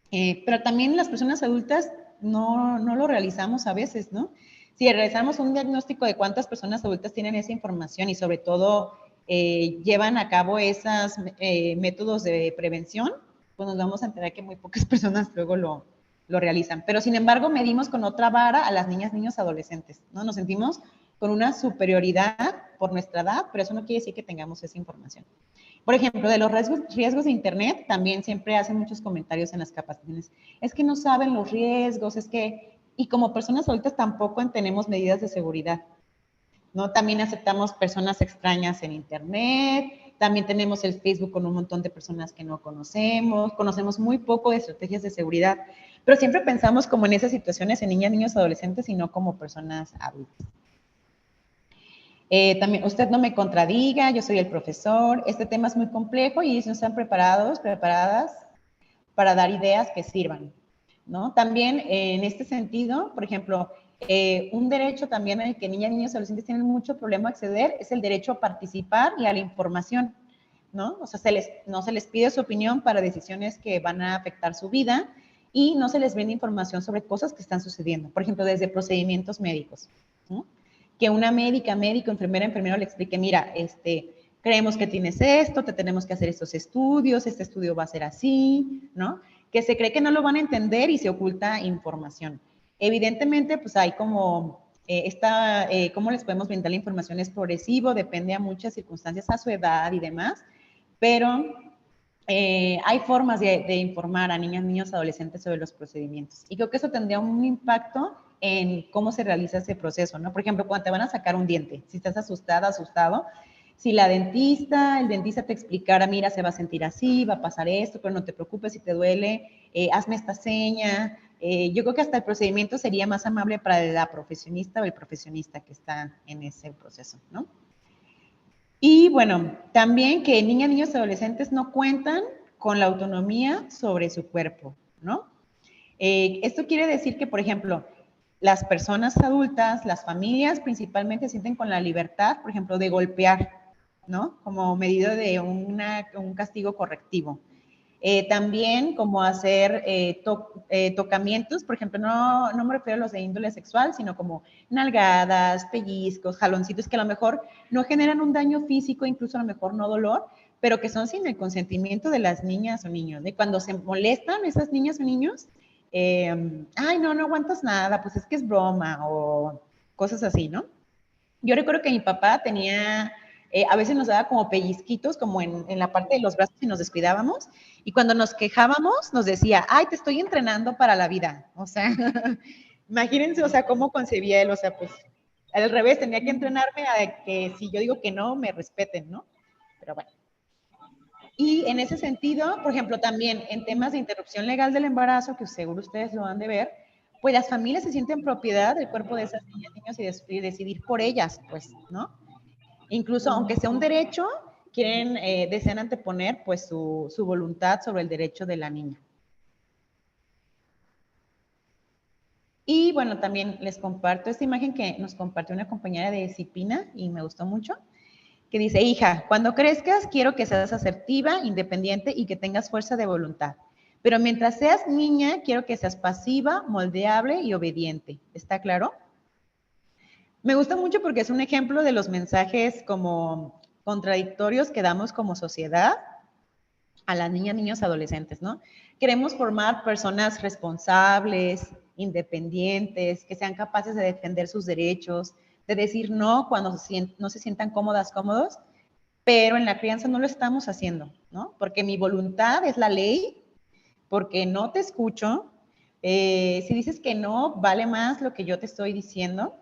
pero también las personas adultas no lo realizamos a veces, ¿no? Si realizamos un diagnóstico de cuántas personas adultas tienen esa información y sobre todo llevan a cabo esos métodos de prevención, pues nos vamos a enterar que muy pocas personas luego lo realizan. Pero sin embargo, medimos con otra vara a las niñas, niños, adolescentes, ¿no? Nos sentimos con una superioridad por nuestra edad, pero eso no quiere decir que tengamos esa información. Por ejemplo, de los riesgos de Internet, también siempre hacen muchos comentarios en las capacitaciones. Es que no saben los riesgos, es que, y como personas adultas tampoco tenemos medidas de seguridad, ¿no? También aceptamos personas extrañas en Internet, también tenemos el Facebook con un montón de personas que no conocemos muy poco de estrategias de seguridad, pero siempre pensamos como en esas situaciones en niñas, niños, adolescentes y no como personas adultas. También, usted no me contradiga, yo soy el profesor, este tema es muy complejo y ellos no están preparadas para dar ideas que sirvan, ¿no? También en este sentido, por ejemplo, un derecho también al que niñas, niños y adolescentes tienen mucho problema a acceder es el derecho a participar y a la información, ¿no? O sea, no se les pide su opinión para decisiones que van a afectar su vida y no se les brinda información sobre cosas que están sucediendo, por ejemplo, desde procedimientos médicos, ¿no? Que una médico, enfermero le explique, mira, creemos que tienes esto, te tenemos que hacer estos estudios, este estudio va a ser así, ¿no? Que se cree que no lo van a entender y se oculta información. Evidentemente, pues hay como, cómo les podemos brindar la información es progresivo, depende a muchas circunstancias, a su edad y demás, pero hay formas de informar a niñas, niños, adolescentes sobre los procedimientos. Y creo que eso tendría un impacto en cómo se realiza ese proceso, ¿no? Por ejemplo, cuando te van a sacar un diente, si estás asustada, asustado, si el dentista te explicara, mira, se va a sentir así, va a pasar esto, pero no te preocupes si te duele, hazme esta seña. Yo creo que hasta el procedimiento sería más amable para la profesionista o el profesionista que está en ese proceso, ¿no? Y bueno, también que niñas, niños y adolescentes no cuentan con la autonomía sobre su cuerpo, ¿no? Esto quiere decir que, por ejemplo, las personas adultas, las familias principalmente sienten con la libertad, por ejemplo, de golpear, ¿no? Como medida de un castigo correctivo. También como hacer tocamientos, por ejemplo, no me refiero a los de índole sexual, sino como nalgadas, pellizcos, jaloncitos, que a lo mejor no generan un daño físico, incluso a lo mejor no dolor, pero que son sin el consentimiento de las niñas o niños. De cuando se molestan esas niñas o niños, ay, no aguantas nada, pues es que es broma o cosas así, ¿no? Yo recuerdo que mi papá tenía a veces nos daba como pellizquitos, como en la parte de los brazos y nos descuidábamos, y cuando nos quejábamos nos decía, ay, te estoy entrenando para la vida. O sea, imagínense, o sea, cómo concebía él, o sea, pues al revés, tenía que entrenarme a que si yo digo que no, me respeten, ¿no? Pero bueno. Y en ese sentido, por ejemplo, también en temas de interrupción legal del embarazo, que seguro ustedes lo han de ver, pues las familias se sienten propiedad del cuerpo de esas niñas, niños y decidir por ellas, pues, ¿no? Incluso aunque sea un derecho, quieren, desean anteponer pues su voluntad sobre el derecho de la niña. Y bueno, también les comparto esta imagen que nos compartió una compañera de Cipina y me gustó mucho, que dice, hija, cuando crezcas quiero que seas asertiva, independiente y que tengas fuerza de voluntad. Pero mientras seas niña, quiero que seas pasiva, moldeable y obediente. ¿Está claro? Me gusta mucho porque es un ejemplo de los mensajes como contradictorios que damos como sociedad a las niñas, niños, adolescentes, ¿no? Queremos formar personas responsables, independientes, que sean capaces de defender sus derechos, de decir no cuando no se sientan cómodas, cómodos, pero en la crianza no lo estamos haciendo, ¿no? Porque mi voluntad es la ley, porque no te escucho, si dices que no, vale más lo que yo te estoy diciendo,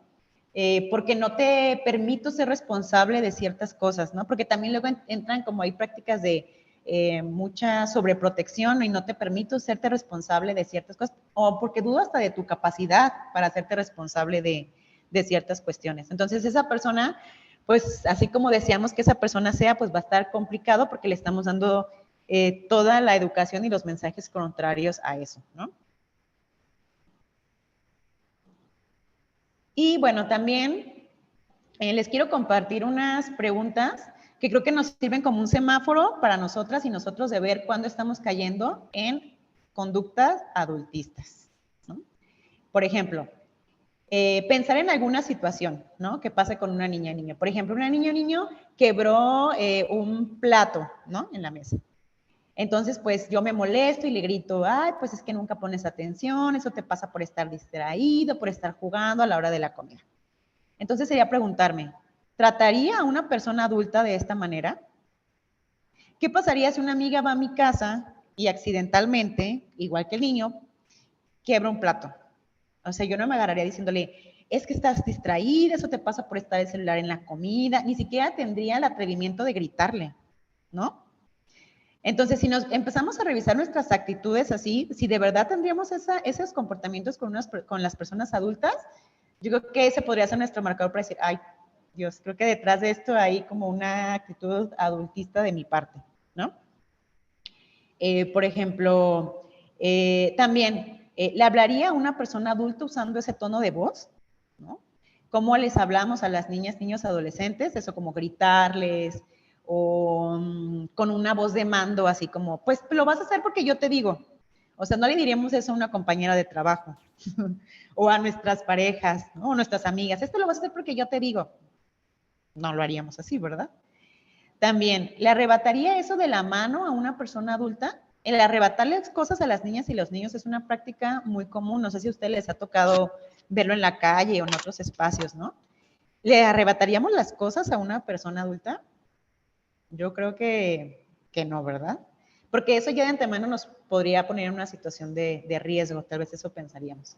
porque no te permito ser responsable de ciertas cosas, ¿no? Porque también luego entran como hay prácticas de mucha sobreprotección y no te permito serte responsable de ciertas cosas, o porque dudo hasta de tu capacidad para hacerte responsable de ciertas cuestiones. Entonces, esa persona, pues, así como deseamos que esa persona sea, pues va a estar complicado porque le estamos dando toda la educación y los mensajes contrarios a eso, ¿no? Y bueno, también les quiero compartir unas preguntas que creo que nos sirven como un semáforo para nosotras y nosotros de ver cuándo estamos cayendo en conductas adultistas, ¿no? Por ejemplo, pensar en alguna situación, ¿no? Que pase con una niña o niño. Por ejemplo, una niña o niño quebró un plato, ¿no? En la mesa. Entonces, pues yo me molesto y le grito, ay, pues es que nunca pones atención, eso te pasa por estar distraído, por estar jugando a la hora de la comida. Entonces sería preguntarme, ¿trataría a una persona adulta de esta manera? ¿Qué pasaría si una amiga va a mi casa y accidentalmente, igual que el niño, quiebra un plato? O sea, yo no me agarraría diciéndole, es que estás distraída, eso te pasa por estar el celular en la comida, ni siquiera tendría el atrevimiento de gritarle, ¿no? Entonces, si nos empezamos a revisar nuestras actitudes así, si de verdad tendríamos esos comportamientos con las personas adultas, yo creo que ese podría ser nuestro marcador para decir, ay, Dios, creo que detrás de esto hay como una actitud adultista de mi parte, ¿no? Por ejemplo, también, ¿le hablaría a una persona adulta usando ese tono de voz? ¿No? ¿Cómo les hablamos a las niñas, niños, adolescentes? Eso como gritarles, o con una voz de mando, así como, pues lo vas a hacer porque yo te digo. O sea, no le diríamos eso a una compañera de trabajo o a nuestras parejas, ¿no? O nuestras amigas. Esto lo vas a hacer porque yo te digo. No lo haríamos así, ¿verdad? También, ¿le arrebataría eso de la mano a una persona adulta? El arrebatarles cosas a las niñas y los niños es una práctica muy común. No sé si a ustedes les ha tocado verlo en la calle o en otros espacios, ¿no? ¿Le arrebataríamos las cosas a una persona adulta? Yo creo que no, ¿verdad? Porque eso ya de antemano nos podría poner en una situación de riesgo, tal vez eso pensaríamos.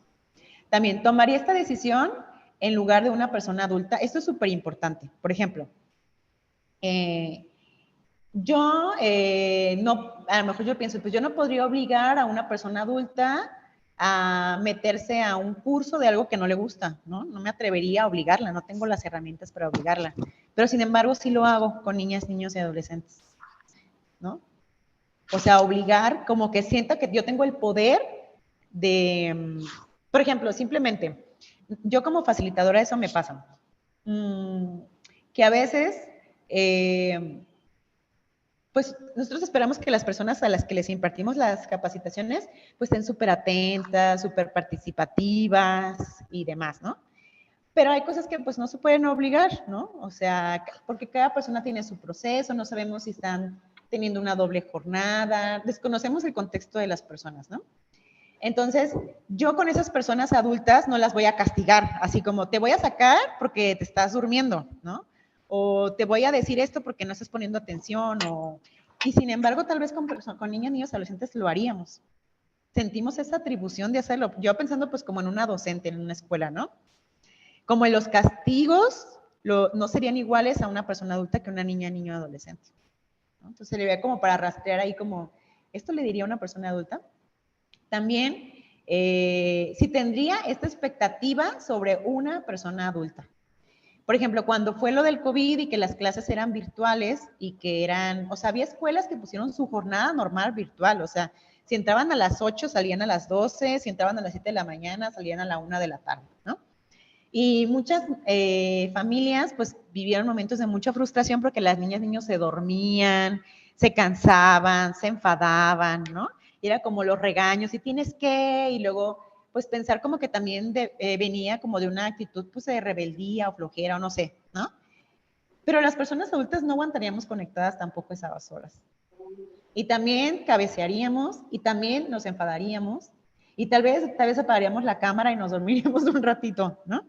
También, ¿tomaría esta decisión en lugar de una persona adulta? Esto es súper importante. Por ejemplo, yo no, a lo mejor yo pienso, pues yo no podría obligar a una persona adulta a meterse a un curso de algo que no le gusta, ¿no? No me atrevería a obligarla, no tengo las herramientas para obligarla. Pero sin embargo sí lo hago con niñas, niños y adolescentes, ¿no? O sea, obligar, como que sienta que yo tengo el poder de, por ejemplo, simplemente, yo como facilitadora eso me pasa, que a veces, pues nosotros esperamos que las personas a las que les impartimos las capacitaciones, pues estén súper atentas, súper participativas y demás, ¿no? Pero hay cosas que pues no se pueden obligar, ¿no? O sea, porque cada persona tiene su proceso, no sabemos si están teniendo una doble jornada, desconocemos el contexto de las personas, ¿no? Entonces, yo con esas personas adultas no las voy a castigar, así como te voy a sacar porque te estás durmiendo, ¿no? o te voy a decir esto porque no estás poniendo atención, y sin embargo, tal vez con niñas, niños, adolescentes lo haríamos. Sentimos esa atribución de hacerlo. Yo pensando pues como en una docente en una escuela, ¿no? Como en los castigos no serían iguales a una persona adulta que una niña, niño, adolescente, ¿no? Entonces se le ve como para rastrear ahí como, ¿esto le diría a una persona adulta? También, si tendría esta expectativa sobre una persona adulta. Por ejemplo, cuando fue lo del COVID y que las clases eran virtuales y que eran, o sea, había escuelas que pusieron su jornada normal virtual, o sea, si entraban a las 8, salían a las 12, si entraban a las 7 de la mañana, salían a la 1 de la tarde, ¿no? Y muchas familias, pues, vivieron momentos de mucha frustración porque las niñas y niños se dormían, se cansaban, se enfadaban, ¿no? Y era como los regaños, y tienes que, y luego, pues, pensar como que también venía como de una actitud, pues, de rebeldía o flojera, o no sé, ¿no? Pero las personas adultas no aguantaríamos conectadas tampoco esas horas. Y también cabecearíamos, y también nos enfadaríamos, y tal vez apagaríamos la cámara y nos dormiríamos un ratito, ¿no?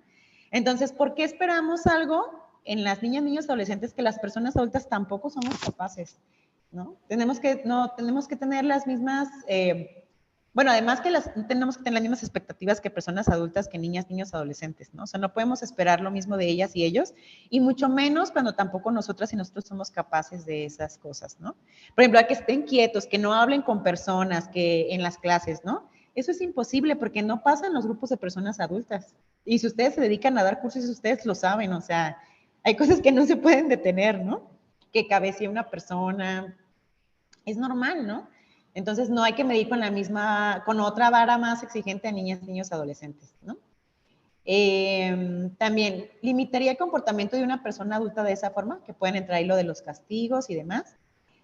Entonces, ¿por qué esperamos algo en las niñas, niños, adolescentes que las personas adultas tampoco somos capaces, ¿no? Tenemos que tener las mismas, bueno, además que tenemos que tener las mismas expectativas que personas adultas, que niñas, niños, adolescentes, ¿no? O sea, no podemos esperar lo mismo de ellas y ellos, y mucho menos cuando tampoco nosotras y nosotros somos capaces de esas cosas, ¿no? Por ejemplo, a que estén quietos, que no hablen con personas, que en las clases, ¿no? Eso es imposible porque no pasa en los grupos de personas adultas. Y si ustedes se dedican a dar cursos, ustedes lo saben, o sea, hay cosas que no se pueden detener, ¿no? Que cabecee una persona, es normal, ¿no? Entonces no hay que medir con otra vara más exigente a niñas, niños, adolescentes, ¿no? También limitaría el comportamiento de una persona adulta de esa forma, que pueden entrar ahí lo de los castigos y demás,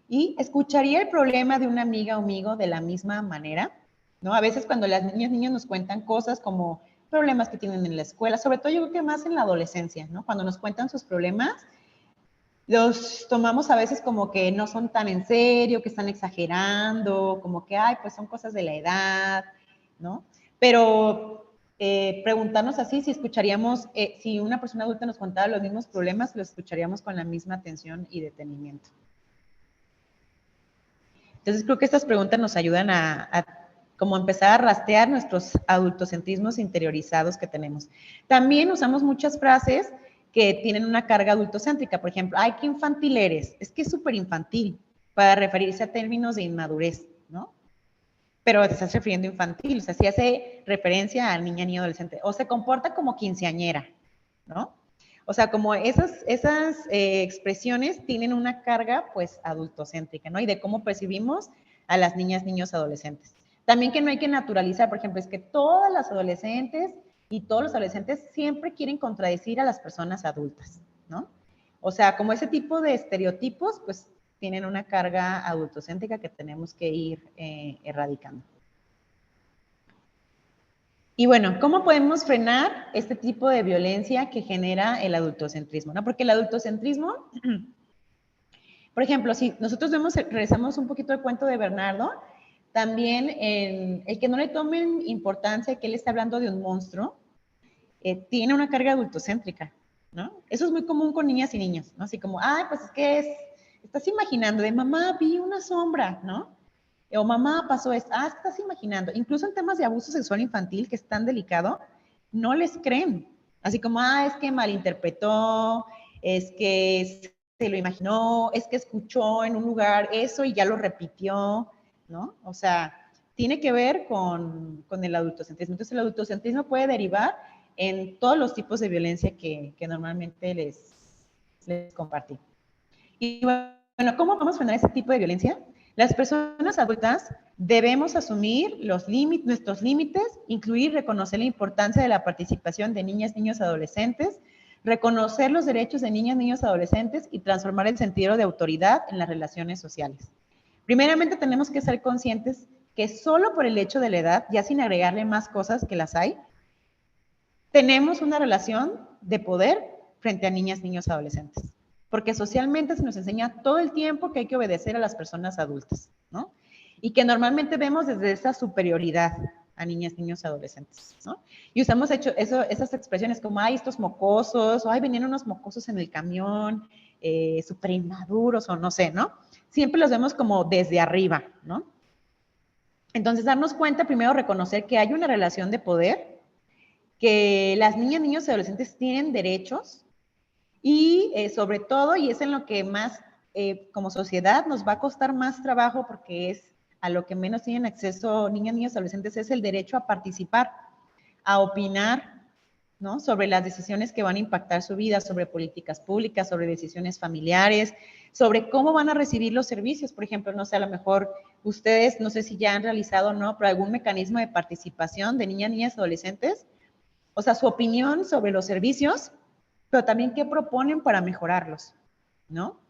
y escucharía el problema de una amiga o amigo de la misma manera, ¿no? A veces cuando las niñas, niños nos cuentan cosas como problemas que tienen en la escuela, sobre todo yo creo que más en la adolescencia, ¿no? Cuando nos cuentan sus problemas, los tomamos a veces como que no son tan en serio, que están exagerando, como que, ay, pues son cosas de la edad, ¿no? Pero preguntarnos así, si escucharíamos, si una persona adulta nos contara los mismos problemas, lo escucharíamos con la misma atención y detenimiento. Entonces creo que estas preguntas nos ayudan a como empezar a rastrear nuestros adultocentrismos interiorizados que tenemos. También usamos muchas frases que tienen una carga adultocéntrica. Por ejemplo, ay, qué infantil eres. Es que es súper infantil para referirse a términos de inmadurez, ¿no? Pero te estás refiriendo a infantil, o sea, si hace referencia a niña, niño, adolescente. O se comporta como quinceañera, ¿no? O sea, como esas expresiones tienen una carga, pues, adultocéntrica, ¿no? Y de cómo percibimos a las niñas, niños, adolescentes. También que no hay que naturalizar, por ejemplo, es que todas las adolescentes y todos los adolescentes siempre quieren contradecir a las personas adultas, ¿no? O sea, como ese tipo de estereotipos, pues, tienen una carga adultocéntrica que tenemos que ir erradicando. Y bueno, ¿cómo podemos frenar este tipo de violencia que genera el adultocentrismo, ¿no? Porque el adultocentrismo, por ejemplo, si nosotros regresamos un poquito al cuento de Bernardo, también el que no le tomen importancia que él está hablando de un monstruo, tiene una carga adultocéntrica, ¿no? Eso es muy común con niñas y niños, ¿no? Así como, ay, pues es que estás imaginando, de mamá vi una sombra, ¿no? O mamá pasó esto, estás imaginando. Incluso en temas de abuso sexual infantil, que es tan delicado, no les creen. Así como, es que malinterpretó, es que se lo imaginó, es que escuchó en un lugar eso y ya lo repitió, ¿no? O sea, tiene que ver con el adultocentrismo. Entonces, el adultocentrismo puede derivar en todos los tipos de violencia que normalmente les compartí. Y bueno, ¿cómo vamos a frenar ese tipo de violencia? Las personas adultas debemos asumir nuestros límites, incluir y reconocer la importancia de la participación de niñas, niños, adolescentes, reconocer los derechos de niñas, niños, adolescentes y transformar el sentido de autoridad en las relaciones sociales. Primeramente tenemos que ser conscientes que solo por el hecho de la edad, ya sin agregarle más cosas que las hay, tenemos una relación de poder frente a niñas, niños, adolescentes. Porque socialmente se nos enseña todo el tiempo que hay que obedecer a las personas adultas, ¿no? Y que normalmente vemos desde esa superioridad a niñas, niños, adolescentes, ¿no? Y usamos esas expresiones como, ay, estos mocosos, o ay, venían unos mocosos en el camión, súper inmaduros, o no sé, ¿no? Siempre los vemos como desde arriba, ¿no? Entonces, darnos cuenta, primero, reconocer que hay una relación de poder, que las niñas, niños y adolescentes tienen derechos y sobre todo, y es en lo que más como sociedad nos va a costar más trabajo porque es a lo que menos tienen acceso niñas, niños y adolescentes, es el derecho a participar, a opinar, ¿no? Sobre las decisiones que van a impactar su vida, sobre políticas públicas, sobre decisiones familiares, sobre cómo van a recibir los servicios. Por ejemplo, no sé, a lo mejor ustedes, no sé si ya han realizado o no, pero algún mecanismo de participación de niñas, niñas y adolescentes, o sea, su opinión sobre los servicios, pero también qué proponen para mejorarlos, ¿no?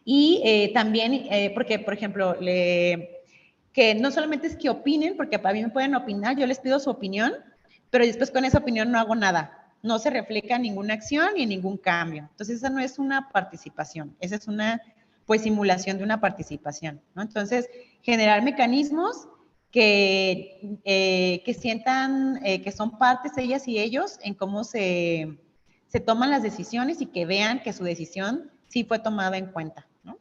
Y también, porque, por ejemplo, que no solamente es que opinen, porque para mí me pueden opinar, yo les pido su opinión, pero después con esa opinión no hago nada, no se refleja en ninguna acción ni en ningún cambio. Entonces, esa no es una participación, esa es una, pues, simulación de una participación, ¿no? Entonces, generar mecanismos que sientan que son partes ellas y ellos en cómo se toman las decisiones y que vean que su decisión sí fue tomada en cuenta, ¿no?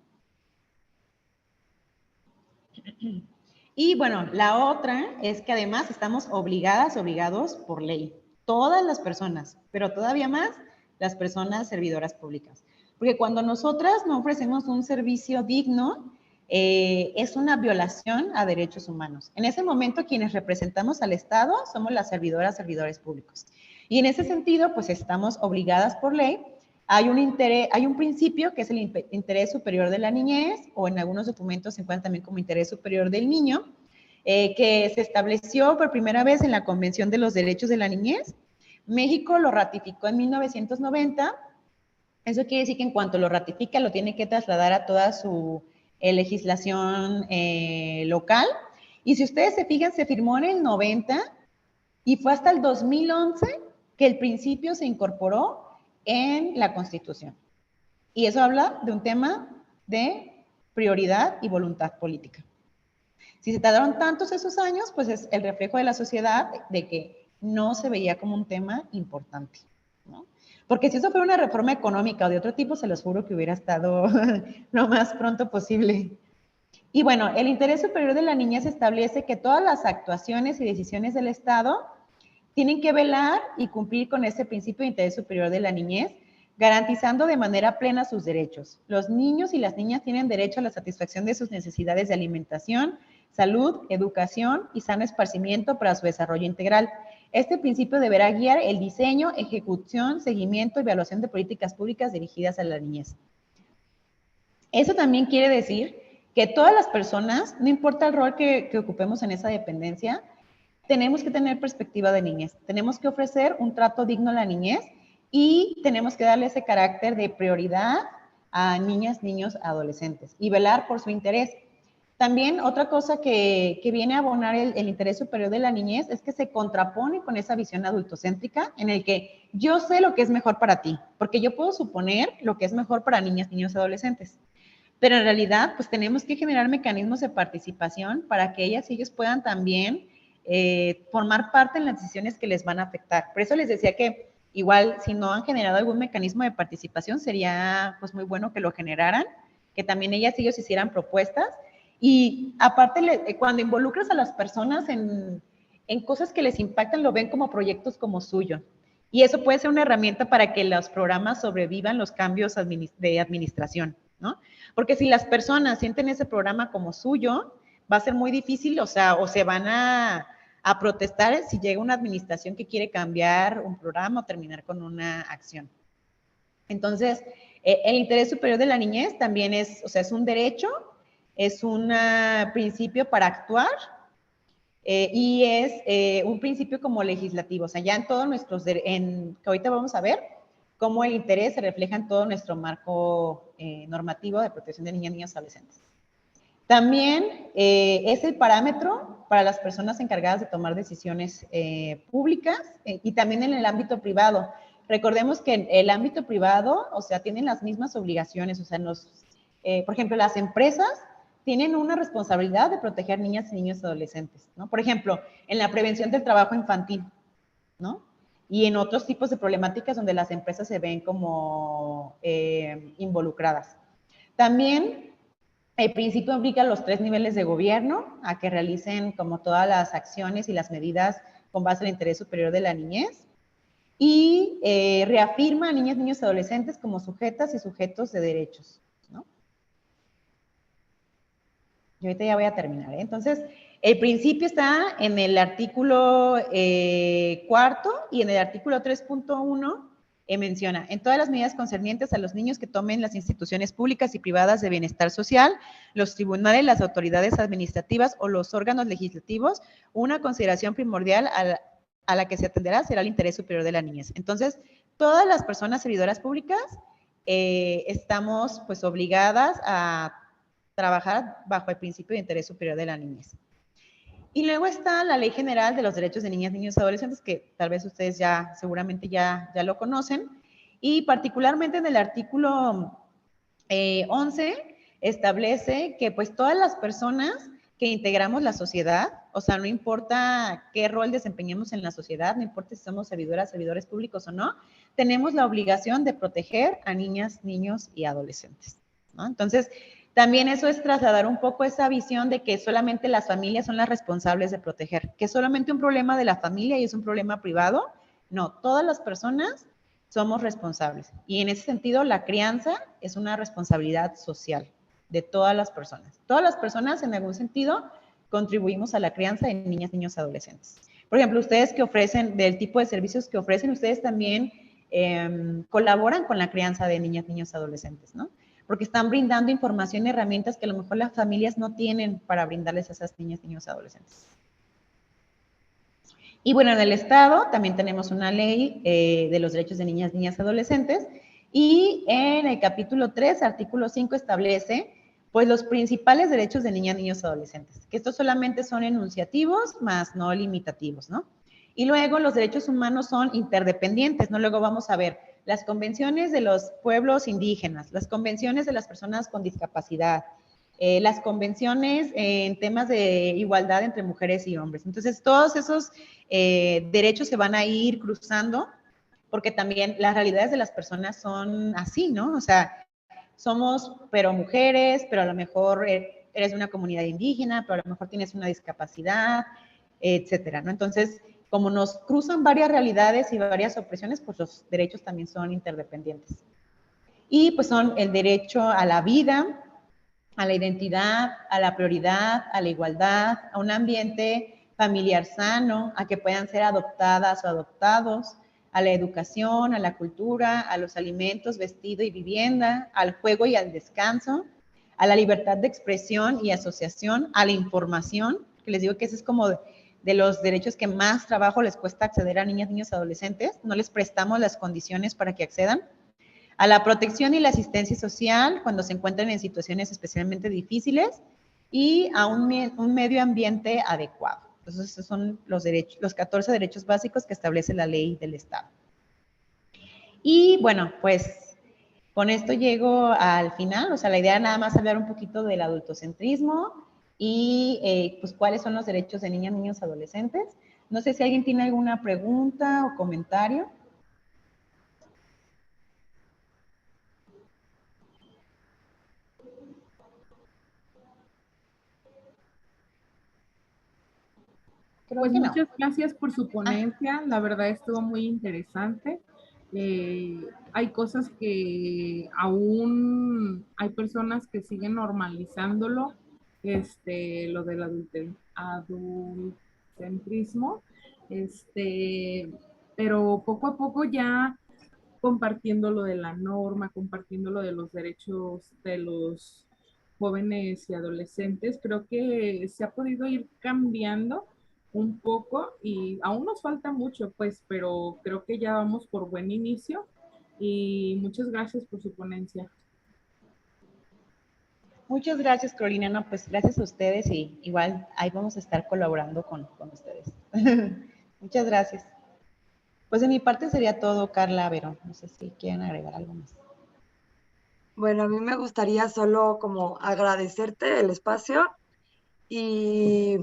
Y bueno, la otra es que además estamos obligados por ley, todas las personas, pero todavía más las personas servidoras públicas. Porque cuando nosotras no ofrecemos un servicio digno, es una violación a derechos humanos. En ese momento, quienes representamos al Estado somos las servidores públicos. Y en ese sentido, pues estamos obligadas por ley. Hay un principio que es el interés superior de la niñez, o en algunos documentos se encuentra también como interés superior del niño, que se estableció por primera vez en la Convención de los Derechos de la Niñez. México lo ratificó en 1990. Eso quiere decir que en cuanto lo ratifica, lo tiene que trasladar a toda su legislación local. Y si ustedes se fijan, se firmó en el 90 y fue hasta el 2011 que el principio se incorporó en la Constitución. Y eso habla de un tema de prioridad y voluntad política. Si se tardaron tantos esos años, pues es el reflejo de la sociedad de que no se veía como un tema importante, ¿no? Porque si eso fuera una reforma económica o de otro tipo, se los juro que hubiera estado lo más pronto posible. Y bueno, el interés superior de la niñez establece que todas las actuaciones y decisiones del Estado tienen que velar y cumplir con ese principio de interés superior de la niñez, garantizando de manera plena sus derechos. Los niños y las niñas tienen derecho a la satisfacción de sus necesidades de alimentación, salud, educación y sano esparcimiento para su desarrollo integral. Este principio deberá guiar el diseño, ejecución, seguimiento y evaluación de políticas públicas dirigidas a la niñez. Eso también quiere decir que todas las personas, no importa el rol que ocupemos en esa dependencia, tenemos que tener perspectiva de niñez, tenemos que ofrecer un trato digno a la niñez y tenemos que darle ese carácter de prioridad a niñas, niños, adolescentes y velar por su interés. También otra cosa que viene a abonar el interés superior de la niñez es que se contrapone con esa visión adultocéntrica en el que yo sé lo que es mejor para ti, porque yo puedo suponer lo que es mejor para niñas, niños y adolescentes. Pero en realidad, pues tenemos que generar mecanismos de participación para que ellas y ellos puedan también formar parte en las decisiones que les van a afectar. Por eso les decía que igual si no han generado algún mecanismo de participación, sería pues muy bueno que lo generaran, que también ellas y ellos hicieran propuestas. Y aparte, cuando involucras a las personas en cosas que les impactan, lo ven como proyectos como suyo. Y eso puede ser una herramienta para que los programas sobrevivan los cambios de administración, ¿no? Porque si las personas sienten ese programa como suyo, va a ser muy difícil, o sea, o se van a protestar si llega una administración que quiere cambiar un programa o terminar con una acción. Entonces, el interés superior de la niñez también es, o sea, es un derecho, es un principio para actuar y es un principio como legislativo. O sea, ya en todos nuestros, que ahorita vamos a ver cómo el interés se refleja en todo nuestro marco normativo de protección de niñas, niños y adolescentes. También es el parámetro para las personas encargadas de tomar decisiones públicas y también en el ámbito privado. Recordemos que en el ámbito privado, o sea, tienen las mismas obligaciones, o sea, por ejemplo, las empresas tienen una responsabilidad de proteger niñas y niños adolescentes, ¿no? Por ejemplo, en la prevención del trabajo infantil, ¿no? Y en otros tipos de problemáticas donde las empresas se ven como involucradas. También el principio obliga a los 3 niveles de gobierno a que realicen como todas las acciones y las medidas con base al interés superior de la niñez y reafirma a niñas, niños y adolescentes como sujetas y sujetos de derechos, ¿no? Yo ahorita ya voy a terminar, ¿eh? Entonces, el principio está en el artículo 4 y en el artículo 3.1 menciona, en todas las medidas concernientes a los niños que tomen las instituciones públicas y privadas de bienestar social, los tribunales, las autoridades administrativas o los órganos legislativos, una consideración primordial a la que se atenderá será el interés superior de la niñez. Entonces, todas las personas servidoras públicas estamos pues obligadas a trabajar bajo el principio de interés superior de la niñez. Y luego está la Ley General de los Derechos de Niñas, Niños y Adolescentes, que tal vez ustedes ya, seguramente ya lo conocen, y particularmente en el artículo 11 establece que pues todas las personas que integramos la sociedad, o sea, no importa qué rol desempeñemos en la sociedad, no importa si somos servidoras, servidores públicos o no, tenemos la obligación de proteger a niñas, niños y adolescentes, ¿no? Entonces, también eso es trasladar un poco esa visión de que solamente las familias son las responsables de proteger, que es solamente un problema de la familia y es un problema privado. No, todas las personas somos responsables. Y en ese sentido, la crianza es una responsabilidad social de todas las personas. Todas las personas, en algún sentido, contribuimos a la crianza de niñas, niños, adolescentes. Por ejemplo, ustedes que ofrecen, del tipo de servicios que ofrecen, ustedes también colaboran con la crianza de niñas, niños, adolescentes, ¿no? Porque están brindando información y herramientas que a lo mejor las familias no tienen para brindarles a esas niñas, niños, adolescentes. Y bueno, en el Estado también tenemos una ley de los derechos de niñas, niñas, adolescentes, y en el capítulo 3, artículo 5, establece pues los principales derechos de niñas, niños, adolescentes, que estos solamente son enunciativos, más no limitativos, ¿no? Y luego los derechos humanos son interdependientes, ¿no? Luego vamos a ver las convenciones de los pueblos indígenas, las convenciones de las personas con discapacidad, las convenciones en temas de igualdad entre mujeres y hombres. Entonces, todos esos derechos se van a ir cruzando, porque también las realidades de las personas son así, ¿no? O sea, somos, pero mujeres, pero a lo mejor eres de una comunidad indígena, pero a lo mejor tienes una discapacidad, etcétera, ¿no? Entonces, como nos cruzan varias realidades y varias opresiones, pues los derechos también son interdependientes. Y pues son el derecho a la vida, a la identidad, a la prioridad, a la igualdad, a un ambiente familiar sano, a que puedan ser adoptadas o adoptados, a la educación, a la cultura, a los alimentos, vestido y vivienda, al juego y al descanso, a la libertad de expresión y asociación, a la información, que les digo que ese es como de los derechos que más trabajo les cuesta acceder a niñas, niños, adolescentes, no les prestamos las condiciones para que accedan, a la protección y la asistencia social cuando se encuentran en situaciones especialmente difíciles y a un medio ambiente adecuado. Entonces, esos son los derechos, los 14 derechos básicos que establece la ley del Estado. Y bueno, pues con esto llego al final, o sea, la idea era nada más hablar un poquito del adultocentrismo y pues cuáles son los derechos de niñas, niños, adolescentes. No sé si alguien tiene alguna pregunta o comentario. Pues muchas gracias por su ponencia, la verdad estuvo muy interesante. Hay cosas que aún hay personas que siguen normalizándolo, lo del adultocentrismo, pero poco a poco ya compartiendo lo de la norma, compartiendo lo de los derechos de los jóvenes y adolescentes, creo que se ha podido ir cambiando un poco y aún nos falta mucho, pues, pero creo que ya vamos por buen inicio y muchas gracias por su ponencia. Muchas gracias, Carolina. No, pues gracias a ustedes y igual ahí vamos a estar colaborando con ustedes. Muchas gracias. Pues de mi parte sería todo, Carla, pero no sé si quieren agregar algo más. Bueno, a mí me gustaría solo como agradecerte el espacio y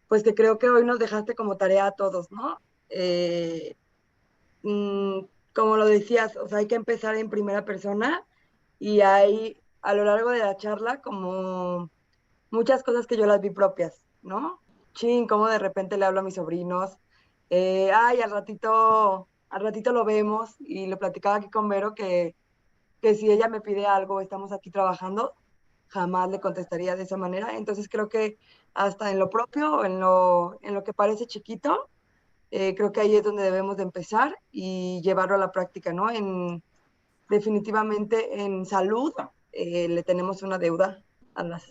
pues que creo que hoy nos dejaste como tarea a todos, ¿no? Eh, mm, Como lo decías, o sea, hay que empezar en primera persona y hay a lo largo de la charla como muchas cosas que yo las vi propias, ¿no? Chin, como de repente le hablo a mis sobrinos, ay, al ratito lo vemos y lo platicaba aquí con Vero que si ella me pide algo, estamos aquí trabajando, jamás le contestaría de esa manera. Entonces creo que hasta en lo propio, en lo que parece chiquito, creo que ahí es donde debemos de empezar y llevarlo a la práctica, ¿no? Definitivamente en salud le tenemos una deuda a las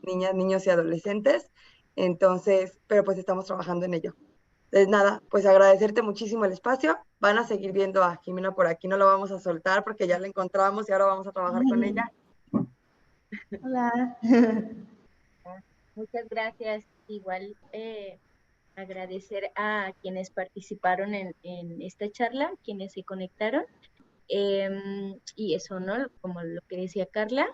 niñas, niños y adolescentes, entonces, pero pues estamos trabajando en ello. Entonces, nada, pues agradecerte muchísimo el espacio. Van a seguir viendo a Jimena por aquí, no lo vamos a soltar porque ya la encontramos y ahora vamos a trabajar con ella. Hola. Muchas gracias. Igual agradecer a quienes participaron en esta charla, quienes se conectaron. Y eso, ¿no? Como lo que decía Carla,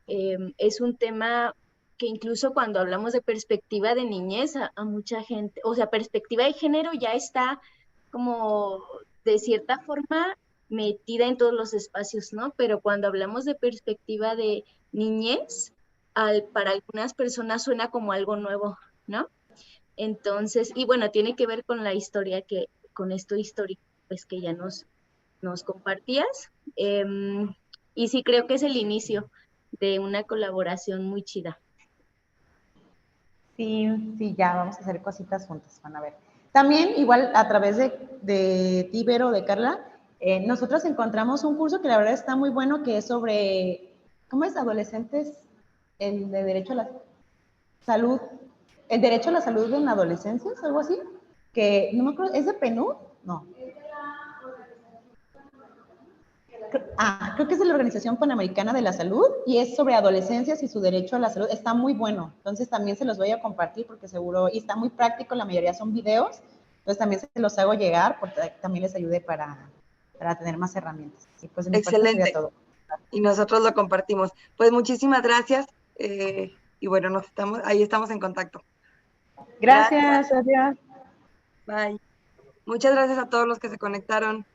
es un tema que incluso cuando hablamos de perspectiva de niñez, a mucha gente, o sea, perspectiva de género ya está como de cierta forma metida en todos los espacios, ¿no? Pero cuando hablamos de perspectiva de niñez, para algunas personas suena como algo nuevo, ¿no? Entonces, y bueno, tiene que ver con la historia con esto histórico, pues que ya nos compartías. Y sí creo que es el inicio de una colaboración muy chida. Sí, sí, ya vamos a hacer cositas juntas, van a ver. También, igual, a través de ti, Vero, de Carla, nosotros encontramos un curso que la verdad está muy bueno, que es sobre, ¿cómo es? Adolescentes, el de derecho a la salud, el derecho a la salud en adolescencias, algo así, que no me acuerdo, ¿es de PNUD? No. Creo que es de la Organización Panamericana de la Salud y es sobre adolescencias y su derecho a la salud. Está muy bueno. Entonces también se los voy a compartir porque seguro, y está muy práctico, la mayoría son videos. Entonces también se los hago llegar porque también les ayude para tener más herramientas. Y pues de mi parte sería todo. Y nosotros lo compartimos. Pues muchísimas gracias. Y bueno, ahí estamos en contacto. Gracias, adiós. Bye. Muchas gracias a todos los que se conectaron.